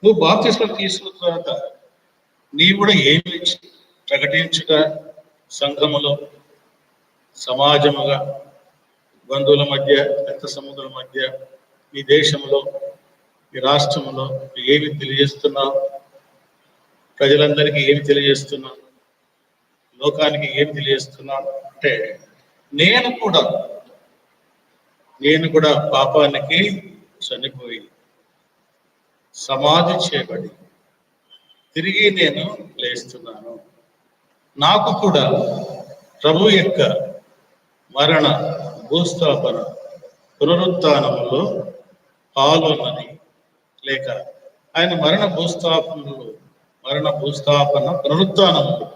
నువ్వు బాప్తిస్మం తీసుకున్న తర్వాత నీవు కూడా ఏమి ప్రకటించుట, సంఘములో, సమాజముగా, బంధువుల మధ్య, రక్త సముద్రుల మధ్య, మీ దేశంలో, మీ రాష్ట్రంలో ఏమి తెలియజేస్తున్నావు? ప్రజలందరికీ ఏమి తెలియజేస్తున్నావు? లోకానికి ఏమి తెలియజేస్తున్నావు అంటే నేను కూడా పాపానికి చనిపోయి సమాధి చేయబడి తిరిగి నేను లేస్తున్నాను. నాకు కూడా ప్రభు యొక్క మరణ, భూస్థాపన, పునరుత్థానములో పాల్గొన్నది, లేక ఆయన మరణ భూస్థాపన పునరుత్థానములో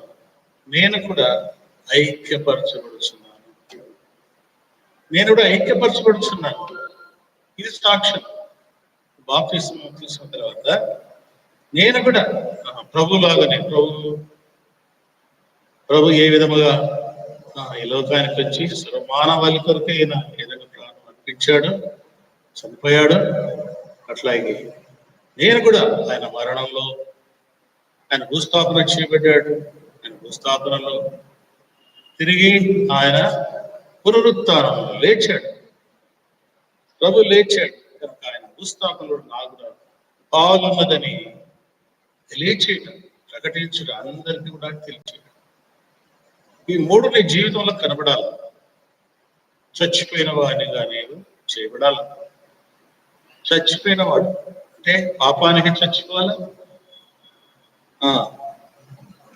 నేను కూడా ఐక్యపరచబడుచున్నాను. ఇది సాక్ష్యం. బాప్తిసం తీసుకున్న తర్వాత నేను కూడా ప్రభులాగానే, ప్రభు ఏ విధముగా ఈ లోకానికి వచ్చి సర్వమానవాళి కొరకు ఆయన ఏదైనా ప్రాణం అర్పించాడు, చనిపోయాడు, అట్లాగే నేను కూడా ఆయన మరణంలో, ఆయన భూస్థాపన చేయబడ్డాడు, ఆయన భూస్థాపనలో తిరిగి ఆయన పునరుత్థానంలో లేచాడు. ప్రభు లేచాడు కనుక ఆయన భూస్థాపనలో నాకు పాల్గొన్నదని తెలియచేయటం, ప్రకటించడం, అందరికీ కూడా తెలియచేయటం. ఈ మూడు నీ జీవితంలో కనబడాలి. చచ్చిపోయిన వాడినిగా నేను చేయబడాలి. చచ్చిపోయిన వాడు అంటే పాపానికి చచ్చిపోవాలి,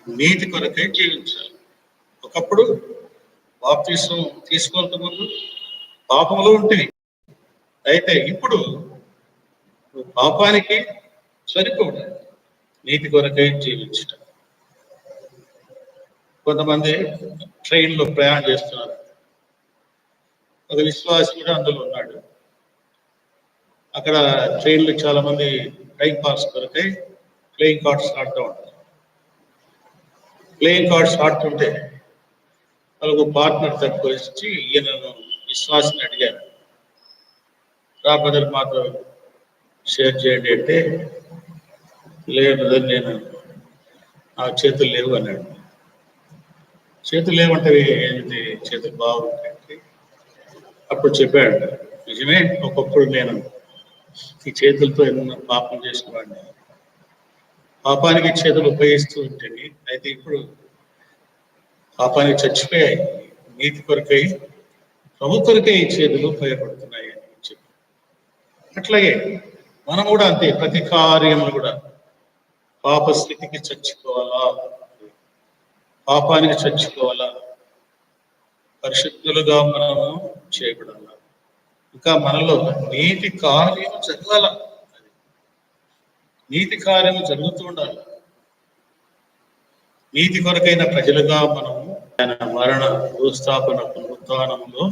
నీతి కొరకై జీవించాలి. ఒకప్పుడు బాప్తిసం తీసుకున్నంత ముందు పాపంలో ఉంటుంది. అయితే ఇప్పుడు పాపానికి చనిపోవడం, నీతి కొరకై జీవించటం. కొంతమంది ట్రైన్లో ప్రయాణం చేస్తున్నారు. ఒక విశ్వాసి కూడా అందులో ఉన్నాడు. అక్కడ ట్రైన్లు చాలా మంది టైం పాస్ కొరకై ప్లేయింగ్ కార్డ్స్ ఆడుతూ ఉంటారు. ప్లేయింగ్ కార్డ్స్ ఆడుతుంటే వాళ్ళకు పార్ట్నర్ తక్కువ వచ్చి ఈయనను విశ్వాసిని అడిగారు, బ్రదర్ మాతో షేర్ చేయండి అంటే, లేదు బ్రదర్, నేను నా చేతులు లేవు అన్నాడు. చేతులు లేవంటే ఏంటి? చేతులు బాగుంటాయి. అప్పుడు చెప్పాడు, నిజమే, ఒకప్పుడు నేను ఈ చేతులతో ఎన్నో పాపం చేసేవాడిని, పాపానికి చేతులు ఉపయోగిస్తూ ఉంటుంది. అయితే ఇప్పుడు పాపానికి చచ్చిపోయాయి, నీతి కొరకై, ప్రభు కొరకై ఈ చేతులు ఉపయోగపడుతున్నాయి అని చెప్పి. అట్లాగే మనం కూడా అంతే, ప్రతి కార్యములు కూడా పాప స్థితికి చచ్చిపోవాలా, పాపానికి చచ్చిపోవాలా, పరిశుద్ధులుగా మనము చేయబడాల, ఇంకా మనలో నీతి కార్యము జరగాల, నీతి కార్యము జరుగుతూ ఉండాలి. నీతి కొరకైన ప్రజలుగా మనము ఆయన మరణ భూస్థాపన పునరుత్థానంలో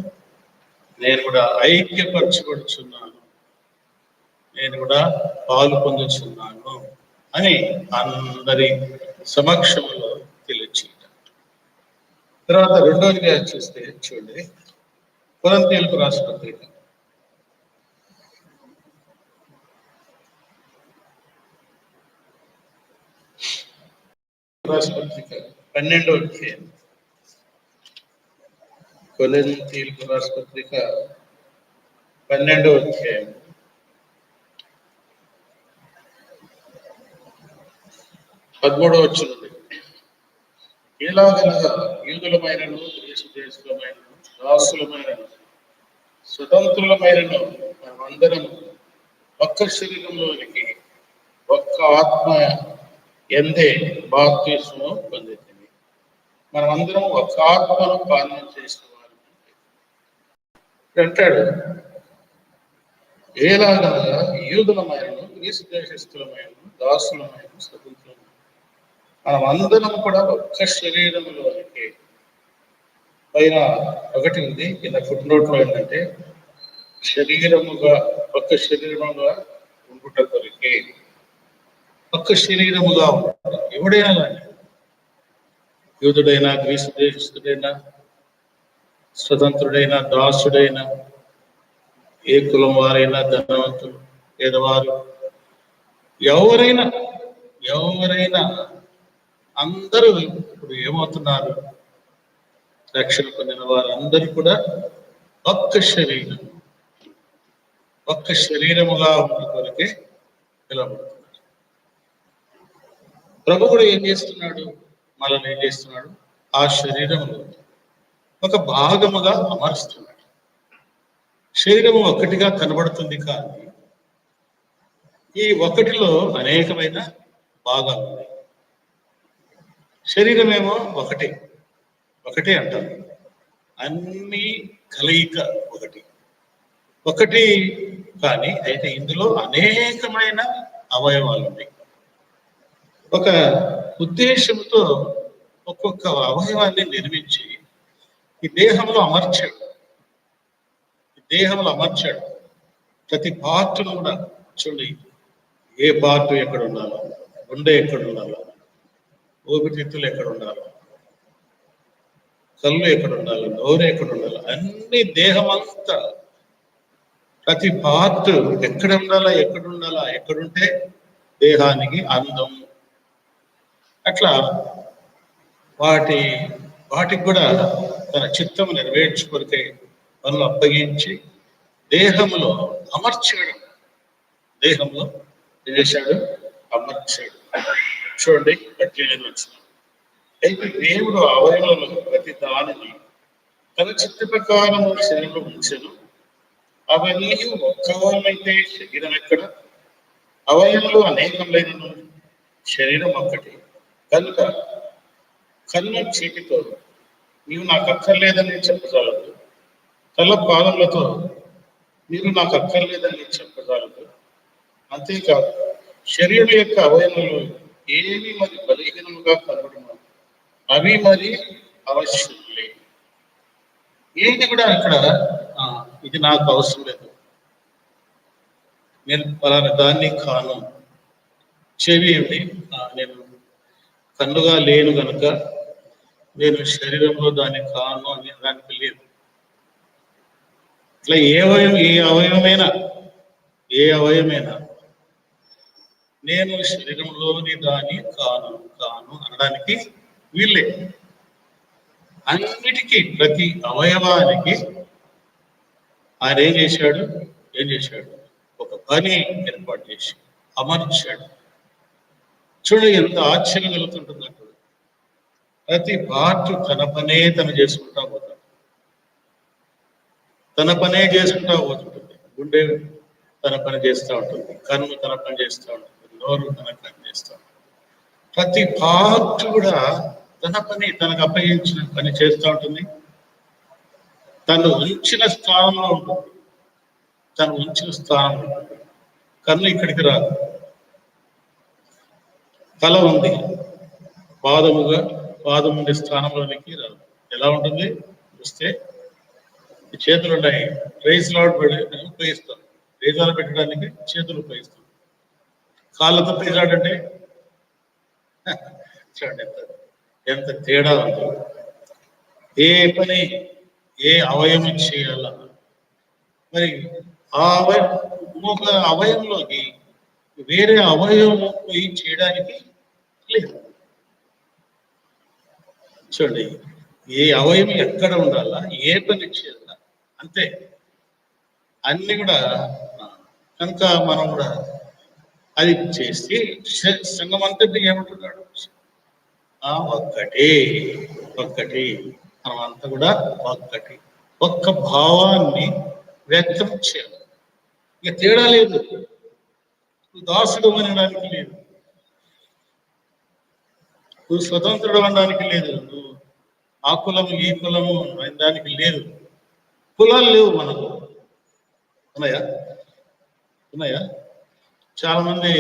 నేను కూడా ఐక్యపరచబడుచున్నాను, నేను కూడా పాలు పొందుచున్నాను అని అందరి సమక్షంలో తెలియచేయటం. తర్వాత రెండోదిగా చూస్తే చూడండి, కొరింథీయులకు రాసిన పత్రిక పత్రిక 12వ అధ్యాయం. కొరింథీయులకు రాసిన పత్రిక 12వ అధ్యాయం 13వ వచనం. ఎలాగనగా యూదులమైనను, దేశదేశులమైనను, దాసులమైనను, స్వతంత్రులమైనను మనమందరం ఒక్క శరీరంలోనికి ఒక్క ఆత్మ ఎందే బాప్తిస్మము పొందితిమి. మనమందరం ఒక్క ఆత్మను పాలన చేసిన వారు అంటాడు. ఎలాగనగా యూదులమైనను, దేశస్థులమైనను, దాసులమైనను, స్వతంత్రులమైన మనమందరం కూడా ఒక్క శరీరంలోనికి. పైన ఒకటి ఉంది, కింద ఫుట్ నోట్లో ఏంటంటే శరీరముగా, ఒక్క శరీరముగా ఉండుట కొరకే, ఒక్క శరీరముగా ఉంటాడు. ఎవడైనా కానీ, యూదుడైనా, గ్రీసు దేశస్థుడైనా, స్వతంత్రుడైనా, దాసుడైనా, ఏ కులం వారైనా, ధనవంతులు, పేదవారు, ఎవరైనా అందరూ ఇప్పుడు ఏమవుతున్నారు? రక్షణ పొందిన వారందరూ కూడా ఒక్క శరీరముగా ఉన్న కొరకే పిలువబడుతున్నారు. ప్రభు కూడా ఏం చేస్తున్నాడు? మనల్ని ఏం చేస్తున్నాడు? ఆ శరీరంలో ఒక భాగముగా అమరుస్తున్నాడు. శరీరము ఒకటిగా కనబడుతుంది, కానీ ఈ ఒకటిలో అనేకమైన భాగాలు ఉన్నాయి. శరీరమేమో ఒకటే అంటారు, అన్ని కలయిక ఒకటి కానీ అయితే ఇందులో అనేకమైన అవయవాలు ఉన్నాయి. ఒక ఉద్దేశంతో ఒక్కొక్క అవయవాన్ని నిర్మించి ఈ దేహంలో అమర్చాడు. ప్రతి పార్టును కూడా చూడండి, ఏ పార్ట్ ఎక్కడ ఉండాలో, గుండె ఎక్కడ ఉండాలో, ఊపిరితిత్తులు ఎక్కడ ఉండాలో, కళ్ళు ఎక్కడ ఉండాలి, నోరు ఎక్కడ ఉండాలి, అన్ని దేహం అంతా ప్రతి పార్ట్ ఎక్కడ ఉండాలా, ఎక్కడుంటే దేహానికి అందం. అట్లా వాటికి కూడా తన చిత్తము నెరవేర్చుకొరికే పనులు అప్పగించి దేహంలో అమర్చాడు. దేహంలో చేశాడు, అమర్చాడు. చూడండి 18 వచనం. అయితే దేవుడు అవయవాలను ప్రతి దానిని తన చిత్త ప్రకారము శరీరంలో ఉంచెను. అవన్నీ ఒక్కవైతే శరీరం ఎక్కడ? అవయవాలు అనేకములైనను శరీరం ఒక్కటి. కనుక కన్ను చీటితో నీవు నాకు అక్కర్లేదని చెప్పగలదు, తల పాదములతో మీరు నాకు అక్కర్లేదని చెప్పగలదు. అంతేకాదు శరీరం యొక్క అవయవాలు ఏవి మరి బలహీనముగా కనబడును, అవి మరి అవశ్యములే. ఏది కూడా ఇక్కడ ఇది నాకు అవసరం లేదు, నేను పలానా దాన్ని కాను, చెవి నేను కన్నుగా లేను గనుక నేను శరీరంలో దాన్ని కాను అని దానికి లేదు. ఇట్లా ఏ అవయవమైనా నేను శరీరంలోని దాన్ని కాను అనడానికి వీళ్ళే. అన్నిటికీ ప్రతి అవయవానికి ఆయన ఏం చేశాడు? ఒక పని ఏర్పాటు చేసి అమర్చాడు. చూడు ఎంత ఆశ్చర్యం కలుగుతుంటుందంటే, ప్రతి పార్ట్ తన పనే చేసుకుంటా పోతాడు. గుండె తన పని చేస్తూ ఉంటుంది, కన్ను తన పని చేస్తూ ఉంటుంది, నోరు తన పని చేస్తూ ఉంటుంది. ప్రతి పార్ట్ కూడా తన పని తనకు అప్పగించిన పని చేస్తూ ఉంటుంది. తను ఉంచిన స్థానంలో ఉంటుంది. తను ఉంచిన స్థానంలో ఉంటుంది. కన్ను ఇక్కడికి రాదు. తల ఉంది, పాదం ఉండే స్థానంలోనికి రాదు. ఎలా ఉంటుంది చూస్తే? చేతులు ఉన్నాయి, ప్రైజ్ లార్డ్ ఉపయోగిస్తాం. ప్రైజాలు పెట్టడానికి చేతులు ఉపయోగిస్తాం. కాళ్ళతో ప్రైజ్ లార్డ్ అంటే చూడండి ఎంత తేడా ఉంది. ఏ పని ఏ అవయవం చేయాల, మరి ఆ ఒక అవయంలోకి వేరే అవయవం పోయి చేయడానికి లేదు. చూడండి, ఏ అవయవం ఎక్కడ ఉండాలా, ఏ పని చేయాలా, అంతే అన్ని కూడా. కనుక మనం కూడా అది చేసి సంఘం అంతటి ఏమంటున్నాడు? ఒక్కటి మనం అంతా కూడా ఒక్కటి, ఒక్క భావాన్ని వ్యక్తం చేయాలి. ఇక తేడా లేదు. నువ్వు దాసుడు అనడానికి లేదు, నువ్వు స్వతంత్రుడు అనడానికి లేదు, నువ్వు ఆ కులము ఈ కులము దానికి లేదు. కులాలు లేవు మనకు. ఉన్నాయా? చాలా మంది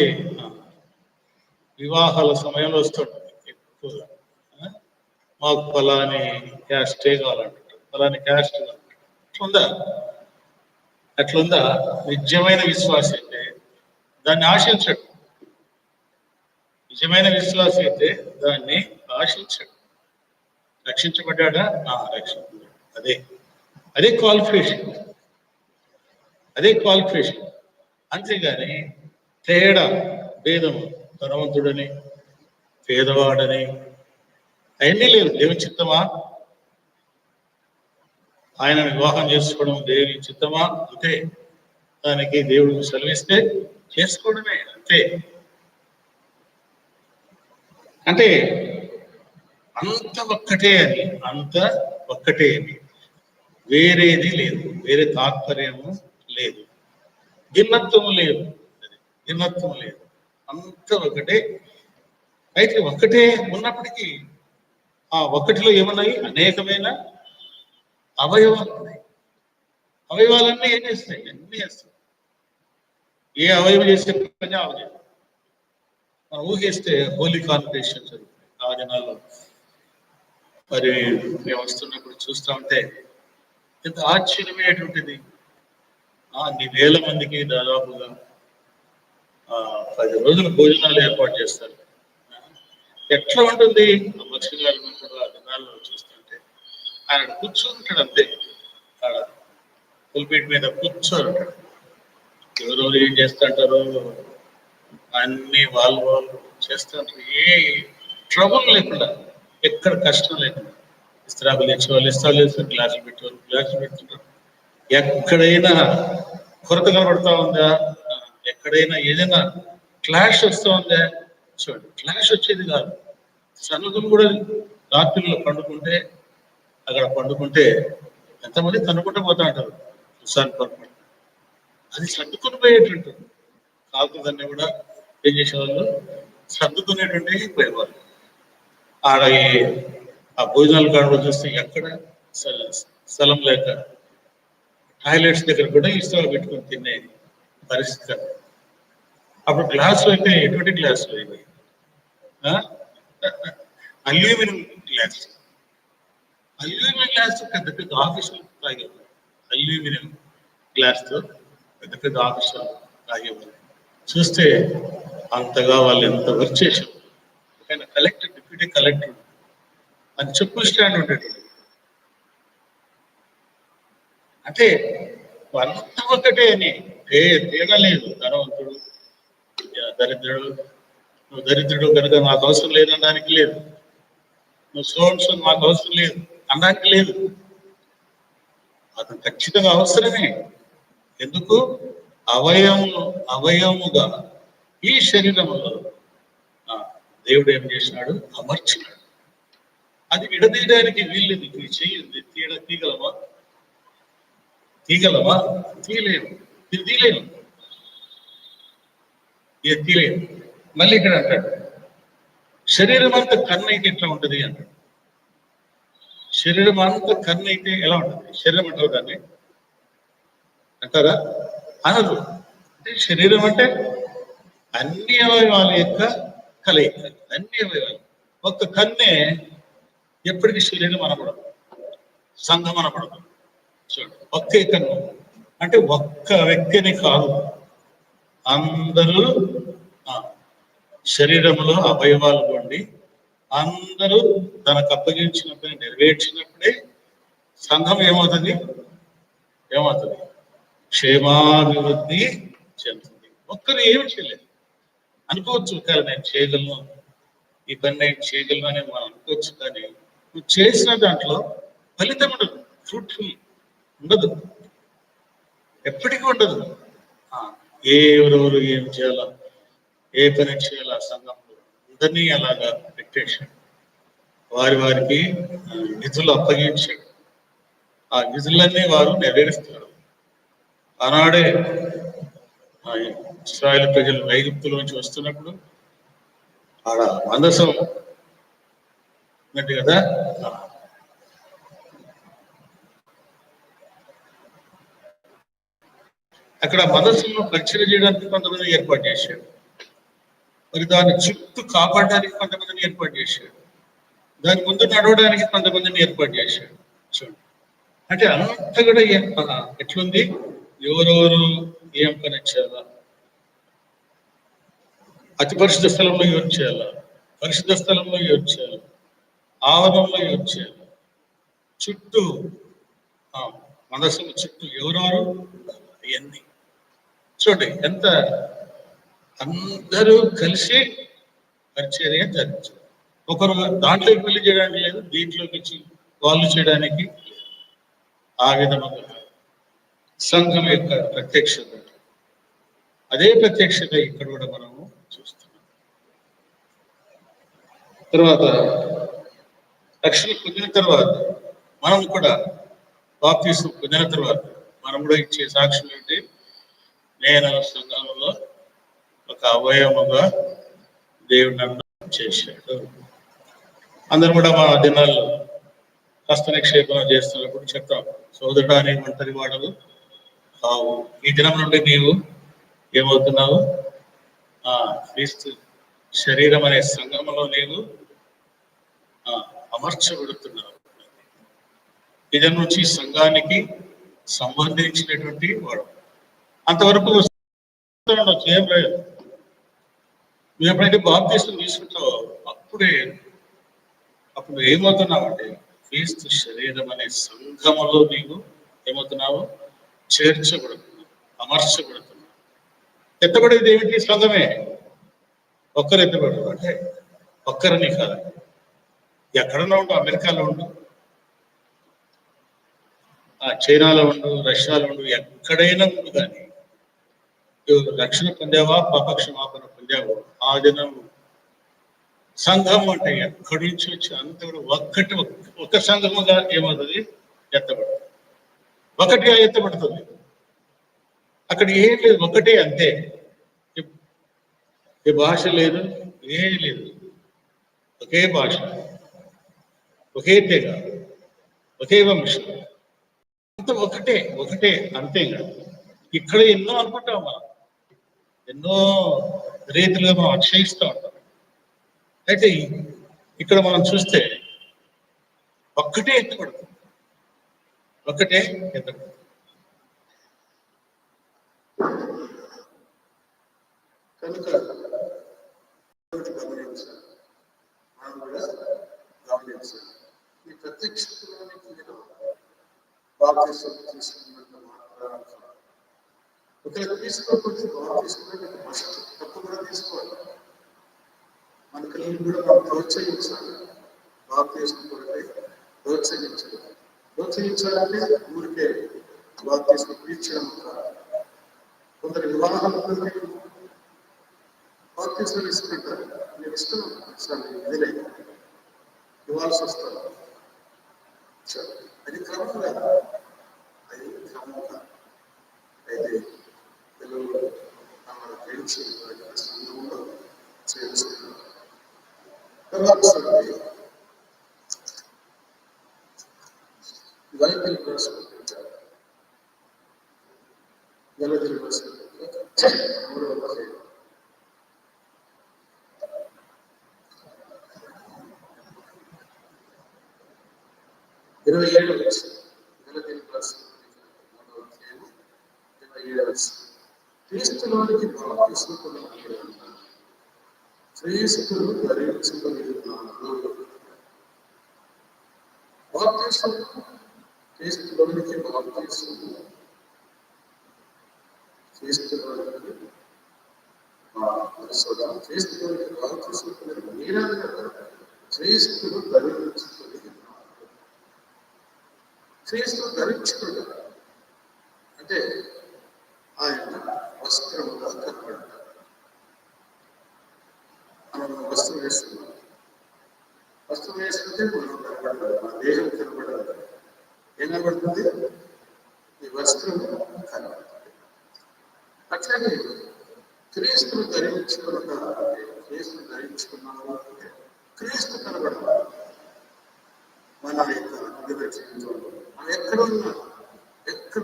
వివాహాల సమయంలో వస్తుంటారు ఎక్కువగా, మాకు ఫలాని క్యాస్టే కావాలంటారు, ఫలాని క్యాస్ట్ అట్లుందా? నిజమైన విశ్వాస అయితే దాన్ని ఆశించడు. నిజమైన విశ్వాస అయితే దాన్ని ఆశించడు. రక్షించబడ్డా రక్షించబడ్డాడు, అదే క్వాలిఫికేషన్. అంతేగాని తేడా, భేదము, ధనవంతుడని పేదవాడని అవన్నీ లేదు. దేవుని చిత్తమా? ఆయన వివాహం చేసుకోవడం దేవుని చిత్తమా? అంతే. దానికి దేవుడు సెలవిస్తే చేసుకోవడమే, అంతే. అంటే అంత ఒక్కటే అని వేరేది లేదు, వేరే తాత్పర్యము లేదు, భిన్నత్వము లేదు, అంత ఒకటే. అయితే ఒక్కటే ఉన్నప్పటికీ ఆ ఒక్కటిలో ఏమున్నాయి? అనేకమైన అవయవాలు ఉన్నాయి. అవయవాలన్నీ ఏం చేస్తాయి? అన్నీ చేస్తాయి. ఏ అవయవం చేసే పని అవయవం. మనం ఊహిస్తే హోలీ కాన్ఫరెన్స్ జరుగుతుంది ఆ దినాల్లో. మరి మేము వస్తున్నప్పుడు చూస్తూ ఉంటే ఎంత ఆశ్చర్యమైనటువంటిది. అన్ని వేల మందికి దాదాపుగా 10 రోజుల భోజనాలు ఏర్పాటు చేస్తారు. ఎట్లా ఉంటుంది ఆ మనిషి గారు ఆ దినాల్లో చూస్తుంటే? ఆయన కూర్చుంటాడు అంతే, ఆడ పుల్పీట్ మీద కూర్చొని ఉంటాడు. ఎవరెవరు ఏం చేస్తుంటారో అన్ని వాళ్ళు చేస్తుంటారు. ఏ ట్రబుల్ లేకుండా, ఎక్కడ కష్టం లేకుండా. ఇస్త్రాకులు తెచ్చేవాళ్ళు ఇస్త్రాలు వేస్తారు, గ్లాసులు పెట్టేవాళ్ళు గ్లాసులు పెడుతుంటారు. ఎక్కడైనా కొరత కనబడతా ఉందా? ఎక్కడైనా ఏదైనా క్లాష్ వస్తూ ఉందా? చూడండి, క్లాష్ వచ్చేది కాదు. సన్నుకులు కూడా రాత్రిలో పండుకుంటే ఎంతమంది తన్నుకుంటూ పోతా ఉంటారు. అది సర్దుకుని పోయేటువంటి కాకులన్నీ కూడా ఏం చేసేవాళ్ళు? సర్దుకునేటువంటి పోయేవాళ్ళు. ఆడ ఆ భోజనాల కాడ చూస్తే ఎక్కడ స్థలం లేక టాయిలెట్స్ దగ్గర కూడా ఇష్టం పెట్టుకుని తినే పరిస్థితి. అప్పుడు గ్లాసులు అయితే ఎటువంటి గ్లాసులు అయింది? అల్యూమినియం గ్లాస్ పెద్ద పెద్ద ఆఫీసులు తాగేవారు. అల్యూమినియం గ్లాస్తో పెద్ద పెద్ద ఆఫీసులు తాగేవారు. చూస్తే అంతగా వాళ్ళు ఎంత వర్క్ చేశారు. కలెక్టర్, డిప్యూటీ కలెక్టర్ అని చెప్పులు స్టాండ్ ఉండేటువంటి. అంటే అంత ఒకటే అని తేడా లేదు. ధనవంతుడు, దరిద్రుడు, నువ్వు దరిద్రుడు కనుక నాకు అవసరం లేదనడానికి లేదు, నువ్వు సోన్సు మాకు అవసరం లేదు అనడానికి లేదు. అతను ఖచ్చితంగా అవసరమే. ఎందుకు? అవయముగా ఈ శరీరంలో దేవుడు ఏం చేసినాడు? అమర్చినాడు. అది విడదీయడానికి వీల్లేదు. ఇది చెయ్యింది తీగలమా? తీయలేము. ఇది తీయలేము. మళ్ళీ ఇక్కడ అంటాడు శరీరం అంతా కన్ను అయితే ఎట్లా ఉంటుంది అంటాడు. శరీరం అంతా కన్ను అయితే ఎలా ఉంటుంది? శరీరం అంటారు దాన్ని, అంటారా? అనరు. అంటే శరీరం అంటే అన్ని అవయవాల యొక్క కలయిక, అన్ని అవయవాలు. ఒక్క కన్నే ఎప్పటికీ శరీరం అనకూడదు, సంఘం అనకూడదు. చూడండి, ఒకే కన్ను అంటే ఒక్క వ్యక్తిని కాదు, అందరూ శరీరంలో అవయవాలు ఉండి అందరూ తనకు అప్పగించిన పని నెరవేర్చినప్పుడే సంఘం ఏమవుతుంది? క్షేమాభివృద్ధి చెందుతుంది. ఒక్కరు ఏమి చేయలేదు అనుకోవచ్చు, కానీ నేను చేయగలను, ఈ పని నేను చేయగలను అని మనం అనుకోవచ్చు. కానీ నువ్వు చేసిన దాంట్లో ఫలితం ఉండదు, ఫ్రూట్ఫుల్ ఉండదు, ఎప్పటికీ ఉండదు. ఎవరెవరు ఏం చేయాలా, ఏ పని చేయాలా, సంఘంలో అందరినీ అలాగా పెట్టేశాడు. వారికి నిధులు అప్పగించాడు. ఆ నిధులన్నీ వారు నెరవేరుస్తారు. ఆనాడే ఇశ్రాయేలు ప్రజలు ఐగుప్తులోంచి వస్తున్నప్పుడు ఆడ మందసం ఉన్నట్టు కదా, అక్కడ మందసంలో పరిచయం చేయడానికి కొంతమంది ఏర్పాటు చేశాడు. మరి దాని చుట్టూ కాపాడడానికి కొంతమందిని ఏర్పాటు చేశాడు. దాని ముందు నడవడానికి కొంతమందిని ఏర్పాటు చేశాడు. చూడండి, అంటే అంత కూడా ఎట్లుంది, ఎవరెవరు ఏం పని చేయాలా, అతి పరిశుద్ధ స్థలంలో ఎవరు చేయాలా, పరిశుద్ధ స్థలంలో ఎవరు చేయాలి, ఆవరణంలో ఎవరు చేయాలి, చుట్టూ మనసుల చుట్టూ ఎవరెవరు, ఇవన్నీ చూడండి ఎంత అందరూ కలిసి పరిచర్య జరిగించారు. ఒకరు దాంట్లోకి వెళ్ళి చేయడానికి లేదు, దీంట్లోకి వచ్చి వాళ్ళు చేయడానికి. ఆ విధంగా సంఘం యొక్క ప్రత్యక్షత, అదే ప్రత్యక్షత ఇక్కడ కూడా మనము చూస్తున్నాం. తర్వాత రక్షణ పొందిన తర్వాత మనం కూడా బాప్తిసం పొందిన తర్వాత మనం కూడా ఇచ్చే సాక్ష్యం ఏంటి? నేను సంఘంలో ఒక అవయవముగా దేవుడు నన్ను చేశాడు. అందరూ కూడా మా దినాల్లో హస్త నిక్షేపణ చేస్తున్నప్పుడు చెప్తాం, సోదరుడా నీవు ఒంటరి వాడవు కావు, ఈ దినం నుండి నీవు ఏమవుతున్నావు? క్రీస్తు శరీరం అనే సంఘంలో నీవు అమర్చబడుతున్నావు. ఇది నుంచి సంఘానికి సంబంధించినటువంటి వాడు. అంతవరకు ఏం లేదు. నువ్వు ఎప్పుడైతే బాప్తిసం తీసుకుంటావో అప్పుడు ఏమవుతున్నావంటే క్రీస్తు శరీరం అనే సంఘములో నీవు ఏమవుతున్నావు? చేర్చబడుతున్నావు, అమర్చబడుతున్నావు. ఎత్తబడేది ఏమిటి? సంఘమే. ఒక్కరు ఎత్తబడు అంటే ఒక్కరిని కాదు, ఎక్కడన్నా ఉండు, అమెరికాలో ఉండు, చైనాలో ఉండు, రష్యాలో ఉండు, ఎక్కడైనా ఉండు, కానీ రక్షణ పొందావా, పాపక్షమాపణ పొందావా, ఆ దినం సంఘం అంటే ఎక్కడి నుంచి వచ్చి అంత కూడా ఒక్క సంఘముగా ఏమవుతుంది? ఎత్తబడుతుంది, ఒకటిగా ఎత్తబడుతుంది. అక్కడ ఏం లేదు, ఒకటే, అంతే. ఏ భాష లేదు, ఏం లేదు, ఒకే భాష, ఒకే తెగ, ఒకే వంశం, అంత ఒకటే అంతేగా. ఇక్కడ ఎన్నో అనుకుంటాం మనం, ఎన్నో రీతిలుగా మనం అక్షయిస్తూ ఉంటాం. అయితే ఇక్కడ మనం చూస్తే ఒక్కటే ఎత్తబడుతుంది, ఒక్కటే ఎత్తబడుతుంది. కనుక గమనించాలి, మనం కూడా గమనించాలి. ఈ ప్రత్యక్షతలోనికి బాప్తిసం తీసుకున్నంత మాత్రాన ఒకవేళ తీసుకోకపోతే బాప్తిసం ఫస్ట్ తప్పు కూడా తీసుకోవాలి. మన పిల్లలు కూడా మనం ప్రోత్సహించాలి. బాప్తిసం కొరకై ప్రోత్సహించాలి. ప్రోత్సహించాలంటే ఊరికే బాప్తిసం తీర్చడం కాదు. కొందరు వివాహాలు బాప్తిసం ఇస్తుంటారు, నేను ఇష్టం ఇదిలే ఇవ్వాల్సి వస్తారు. అది క్రమంగా అయితే పిల్లలు తమను పెంచి సంఘంలో చేరుస్తున్నారు. గలతీయులకు రాసిన పత్రిక 3వ అధ్యాయం 27వ వచనం. గలతీయులకు రాసిన పత్రిక 3వ అధ్యాయం 27వ వచనం. క్రీస్తులోనికి బాప్తిస్మము పొందిన క్రీస్తును ధరించుకొనున్నారు. బాప్తిస్మము క్రీస్తులోనికి బాప్తిస్మము క్రీస్తులోనికి క్రీస్తులోనికి బాప్తిస్మము పొందిన మీరంతా క్రీస్తును ధరించుకొని క్రీస్తు ధరించుకున్నారు అంటే ఆయన వస్త్రముగా కనబడ్డారు. మనం వస్త్రం వేస్తున్నాం, వస్త్రం వేసుకుంటే మనం కనబడాలి, మన దేహం కనబడాలి. ఏం కనబడుతుంది? ఈ వస్త్రం కనబడుతుంది. అట్లాగే క్రీస్తును ధరించుకున్నారు అంటే క్రీస్తు ధరించుకున్నాము అంటే క్రీస్తు కనబడాలి మన యొక్క వివిధ జీవితంలో. మనం ఎక్కడ ఉన్నా ఎక్కడ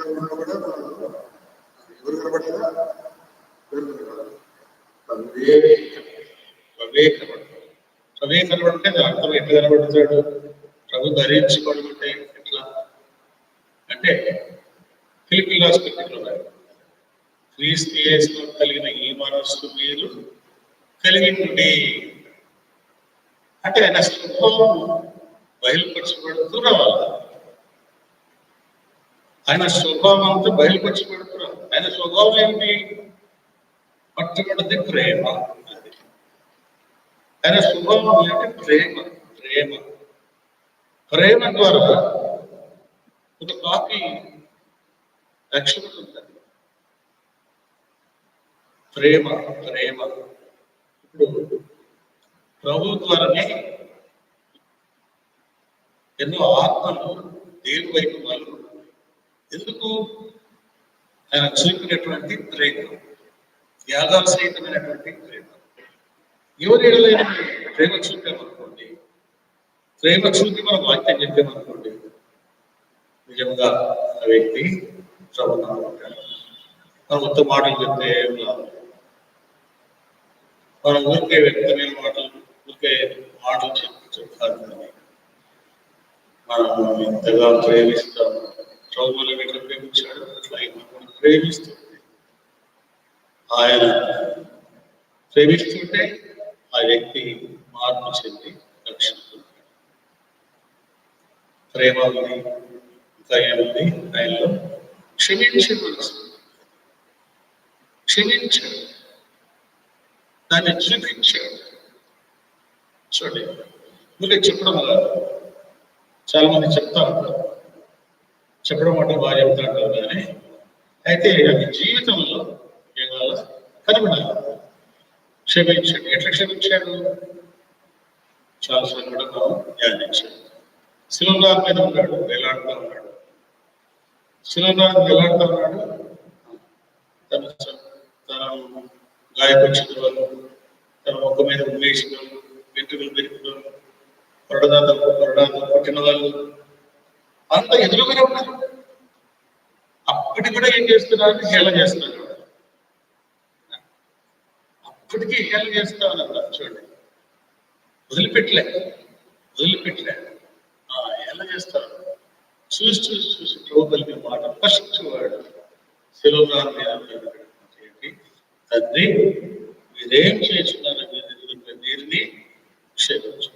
ఉన్నా కూడా ఎవరు కనబడాలా? ప్రభే కనబడితే అర్థం ఎట్లా కనబడతాడు? ప్రభు ధరించుకోవడం అంటే ఎట్లా అంటే ఫిలిప్పీయులకు రాసిన పత్రికలో క్రీస్తు యేసులో కలిగిన ఈ మనస్సు మీరు కలిగి ఉండి అంటే ఆయన స్వభావం బయలుపరచబడుతూ రావాలి. ఆయన స్వభావంతో బయలుపరచబడుతున్నారు. ఆయన స్వభావం ఏంటి? మొట్టమొదటి ప్రేమ. ఆయన స్వభావం ఏంటి? ప్రేమ. ప్రేమ ప్రేమ ద్వారా ఒక పాపి రక్షణ పొందుతాడు. ప్రేమ ప్రేమ ఇప్పుడు ప్రభు ద్వారానే ఎన్నో ఆత్మలు దేవుని వైపు వాళ్ళు ఎందుకు? ఆయన చూపినటువంటి ప్రేమ, త్యాగాలు సహితమైనటువంటి ప్రేమ. ఎవరు ఏడలైన ప్రేమ చూపామనుకోండి, ప్రేమ చూపి మనం వాక్యం చెప్పామనుకోండి, నిజంగా ఆ వ్యక్తి ప్రభుత్వం ఉంటాడు. మనం మొత్తం మాటలు చెప్తే మనం ఊరికే వ్యక్తమైన మాటలు చెప్తారు. మనం ఇంతగా ప్రేమిస్తాము. ప్రభువులు ఎట్లా ప్రేమించాడు అట్లా మనం ప్రేమిస్తుంది. ఆయన ప్రేమిస్తుంటే ఆ వ్యక్తి మార్పు చెంది రక్షణ పొందుతాడు. ప్రేమ ఉంది, ఇంకా ఏముంది ఆయనలో? క్షమించే మనసు. క్షమించాడు, దాన్ని చూపించాడు. చూడండి, మీరు చెప్పడం కాదు, చాలా మంది చెప్తా ఉంటారు, చెప్పడం అంటే బాగా చెప్తా ఉంటారు కానీ అయితే అది జీవితంలో ఏమో కనబడాలి. క్షమించాడు. ఎట్లా క్షమించాడు? చాలాసార్లు కూడా మనం ధ్యానించాడు. శిలువ మీద ఉన్నాడు, వేలాడుతూ ఉన్నాడు. శిలువ వేలాడుతూ ఉన్నాడు. తన గాయపరిచిన వాళ్ళు, తన మొక్క మీద ఉమ్మేసిన వాళ్ళు, వెంట్రుకలు పెరిగిన వాళ్ళు, కొరడాతో కొట్టిన వాళ్ళు అంత ఎదురుగానే ఉన్నారు. అప్పటికి కూడా ఏం చేస్తున్నారు? హేళన చేస్తున్నారు. అప్పటికీ హేళన చేస్తామన్నారు. చూడండి, వదిలిపెట్టలే హేళన చేస్తారు. చూసి ప్రభు కలిగిన మాట ఫస్ట్ వాడు శిలువ ఏంటి? తండ్రి మీరేం చేస్తున్నారు? వీరిని క్షమించు.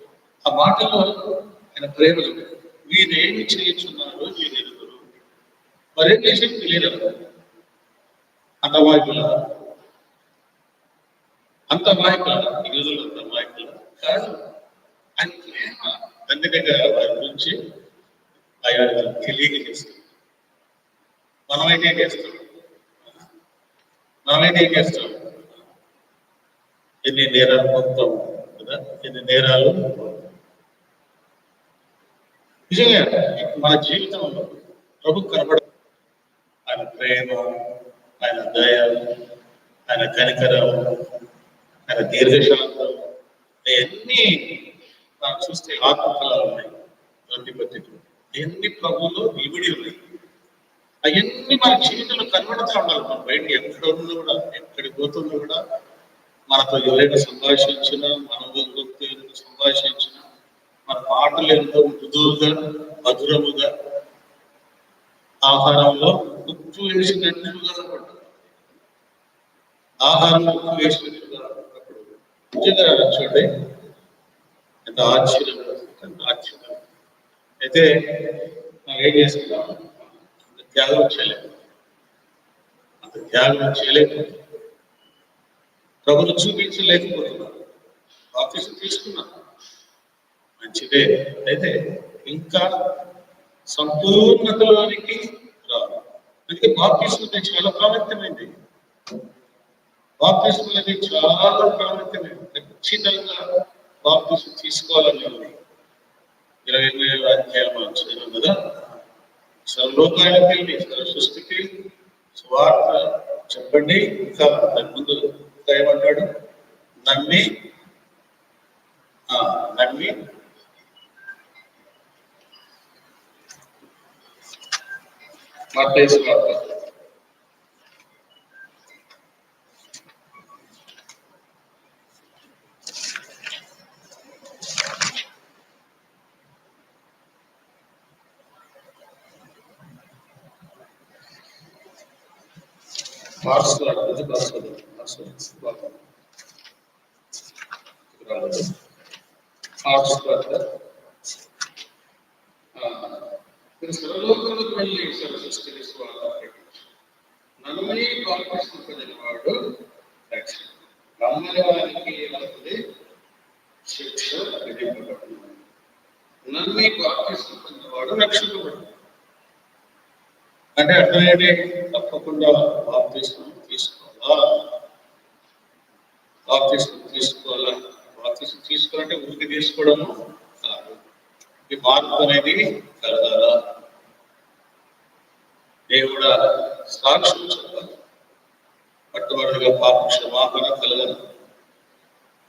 ఆ మాటలో ఆయన ప్రేమ వీరేమి చేస్తున్నారు వీరెరుగురు. మరేం చేసేది తెలియదు. అంత వాయికుల యూదులు అంత వాయికుల కాదు. ఆయన ప్రేమ తండ్రి దగ్గర వారి గురించి ఆయన తెలియజేస్తాం. మనమైతే ఏం చేస్తాం? ఎన్ని నేరాలు మొత్తం కదా, ఎన్ని నేరాలు నిజంగా మన జీవితంలో ప్రభు కనబడ ఆయన ప్రేమ, ఆయన దయ, ఆయన కనికరం, ఆయన దీర్ఘశాంతం ఎన్ని మనం చూస్తే ఆత్మఫలాలు ఉన్నాయి. ప్రతి పద్ధతిలో ఎన్ని ప్రభువులో ఇవిడి ఉన్నాయి. అవన్నీ మన జీవితంలో కనబడుతూ ఉండాలి. మన బయట ఎక్కడ ఉందో కూడా, ఎక్కడికి పోతుందో కూడా, మనతో ఎవరైనా సంభాషించినా, మన గురించి సంభాషించినా, మన మాటలు ఎంతో మృదువుగా మధురముగా, ఆహారంలో ఉప్పు వేసినట్లుగా ఉంటుంది. ఆహారం ఉప్పు వేసినట్లుగా ఉన్నప్పుడు నిజంగా చూడండి ఎంత ఆశ్చర్యం, ఎంత ఆశ్చర్యం. అయితే మనం ఏం చేసుకున్నాం, అంత త్యాగం చేయలేము, అంత త్యాగం చేయలేము, ప్రభుత్వం చూపించలేకపోతున్నాం. ఆఫీసు తీసుకున్నాం మంచిదే, అయితే ఇంకా సంపూర్ణతలోనికి రాదు. అందుకే బాప్తిస్మం అనేది చాలా ప్రాముఖ్యమైంది. బాప్తిస్మం అనేది చాలా ప్రాముఖ్యమైనది. ఖచ్చితంగా బాప్తిస్మం తీసుకోవాలని ఉంది. 28వ అధ్యాయం మనం చదివాం కదా, సర్వలోకానికి వెళ్ళి సృష్టికి సువార్త చెప్పండి. ఇంకా దాని ముందు ఇంకా ఏమంటాడు, నమ్మి మత్తయి సువార్త 6 సర్వలోకానికి వెళ్ళి సృష్టికి సువార్త ప్రకటించు. నమ్మి బాప్తిస్మం పొందినవాడు రక్షణ, నమ్మని వారికి ఏమవుతుంది, శిక్ష విధింపబడుతుంది. నమ్మి బాప్తిస్మం పొందినవాడు రక్షింపబడుతుంది. అంటే అర్థమేంటి, తప్పకుండా బాప్తిస్మం తీసుకోవాలా, బాప్తిస్మం తీసుకోవాలా. బాప్తిస్మం తీసుకోవాలంటే ఊరికి తీసుకోవడము కాదు, ఈ మార్పు అనేది కలగాల. దేవుడా సాక్ష్యం చెప్పాలి, మొట్టమొదటిగా పాప క్షమాపణ కలగాలి,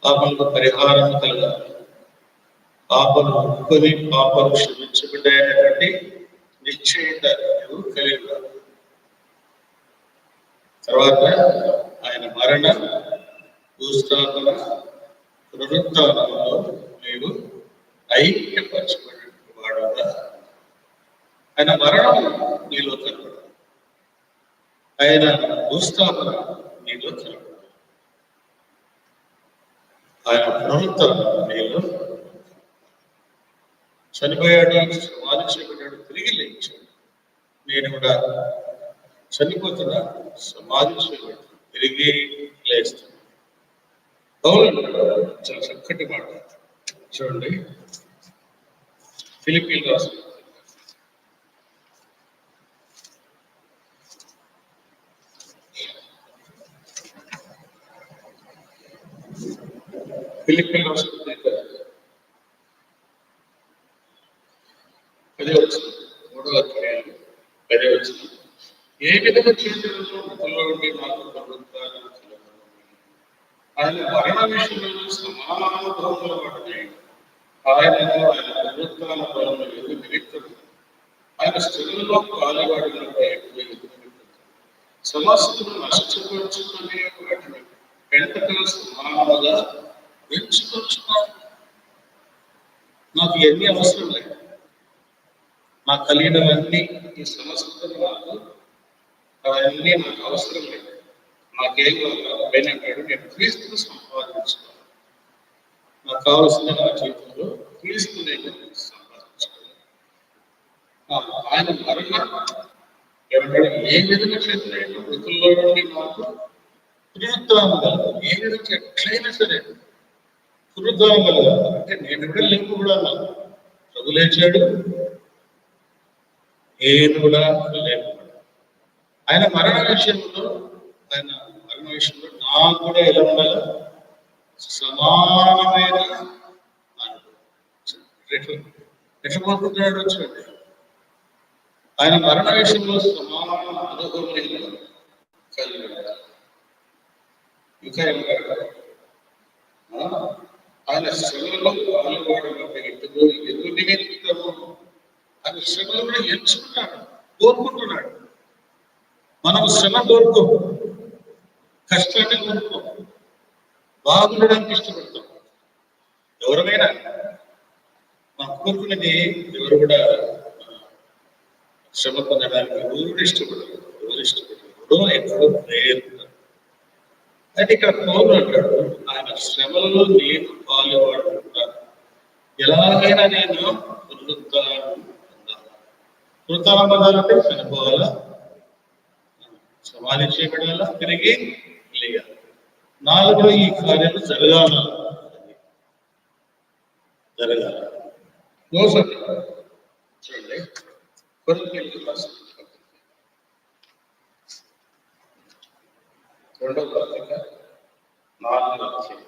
పాపలకు పరిహారం కలగాలి, పాపను ఒప్పుకొని పాపను క్షమించబడ్డాయనేటువంటి నిశ్చయత కలిగి ఉండాలి. తర్వాత ఆయన మరణ, భూస్థాపన, పునరుత్థానంలో నీవు ఐక్యపరచబడిన వాడుగా. ఆయన మరణం నీలో కనబడాలి, ఆయన భూస్థాపన నీలో కనబడాలి, ఆయన పునరుత్థానం నీలో. చనిపోయాడు, సమాధి చేయబడ్డాడు, తిరిగి లేచాడు. నేను కూడా చనిపోతున్నాను, సమాధి చేయబడ్డాను, తిరిగి లేస్తాను. పౌలు చాలా చక్కటి మాట చూడండి, ఫిలిప్పీలు రాసిన అదే వచ్చింది 3వ అధ్యాయం 10వ వచనం. ఏ విధంగా చేతులలో మృతుల్లో ఉండి మాకు ప్రభుత్వాన్ని ఆయన మరణ విషయంలో సమానుభవంలో వాటిని ఆయనను ఆయన ప్రభుత్వాల బలంలో ఎదురు నిమిత్తం ఆయన స్థితుల్లో పాలువాడినప్పుడు ఎక్కువ సమస్తను నష్టపరుచుకునే వాటిని పెంటతో సమానముగా పెంచుకొచ్చున్నాను. నాకు ఎన్ని అవసరం లేదు, నాకు కలిగినవన్నీ ఈ సమస్తం నాకు, అవన్నీ నాకు అవసరం లేదు. నాకేం పోయినట్టు నేను క్రీస్తును సంపాదించుకోవాలి. నాకు కావాల్సిన నా జీవితంలో క్రీస్తు నేను సంపాదించుకోవాలి. ఆయన మరణ ఏమంటాడు, ఏ విధంగా చేతులైనా మృతుల్లో నుండి నాకు పునరుద్ధానం కలగాలి. ఏ విధంగా ఎట్లయినా సరే పునరుద్ధానం కలగాలి. అంటే నేను కూడా లేపు కూడా నాకు ప్రభు లేచాడు, నేను కూడా లేకపోవడం. ఆయన మరణ విషయంలో నాకు కూడా ఎలా ఉండాలి, సమానమైన అనుభవం. ఎట్లా కోరుకుంటున్నాడు వచ్చండి, ఆయన మరణ విషయంలో సమాన అనుభవం కలిగి ఉండాలి. ఇంకా ఏమంటారు, ఆయన శ్రమలో పాల్గొనడం ఎందుకు నిమిత్తము ఆయన శ్రమలో కూడా ఎంచుకున్నాడు, కోరుకుంటున్నాడు. మనం శ్రమ కోరుకో, కష్టాన్ని కోరుకో, బాగుండడానికి ఇష్టపడతాం. ఎవరైనా మనం కోరుకునేది ఎవరు కూడా శ్రమ పొందడానికి ఎవరు ఇష్టపడరు. ఎవరో ఎక్కడో ప్రేరుతారు. అయితే ఇక్కడ పౌలు అంటాడు, ఆయన శ్రమలలో నేను పాలువాడు, ఎలాగైనా నేను కృతామదాలంటే చనిపోవాలా, సమాధి చేయబడాలా, తిరిగి లేయాలి. నాలుగులో ఈ కార్యాలు జరగాల. చూడండి, కొరింథీయులకు రాసిన రెండవ పత్రిక 4వ అధ్యాయం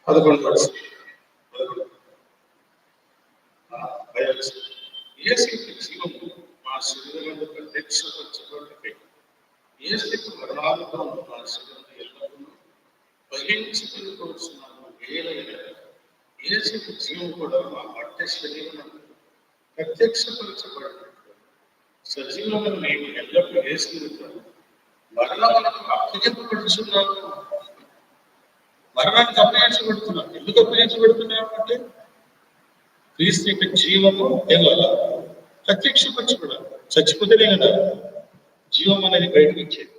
11వ వచనం. యేసుకి జీవము మా శరీరములో ప్రత్యక్షపరచబడుటకై యేసుకి మరణాలతో మా శరీరము ఎల్లప్పుడూ వహించుకొనుకొనుచున్నాము. యేసుకి జీవం కూడా మా మధ్య శరీరం ప్రత్యక్షపరచబడినట్లు సజీవమును మేము ఎల్లప్పుడూ వేసుకుంటాము. మరణములకు అప్పగింపబడుచున్నాము. మరణానికి అప్పగించబడుతున్నాం. ఎందుకు అప్పగించబడుతున్నాము అంటే క్రీస్తు యొక్క జీవము ఎలా ప్రత్యక్షపరచబడాలి. చచ్చిపోతేనే కదా జీవం అనేది బయటకు వచ్చేది.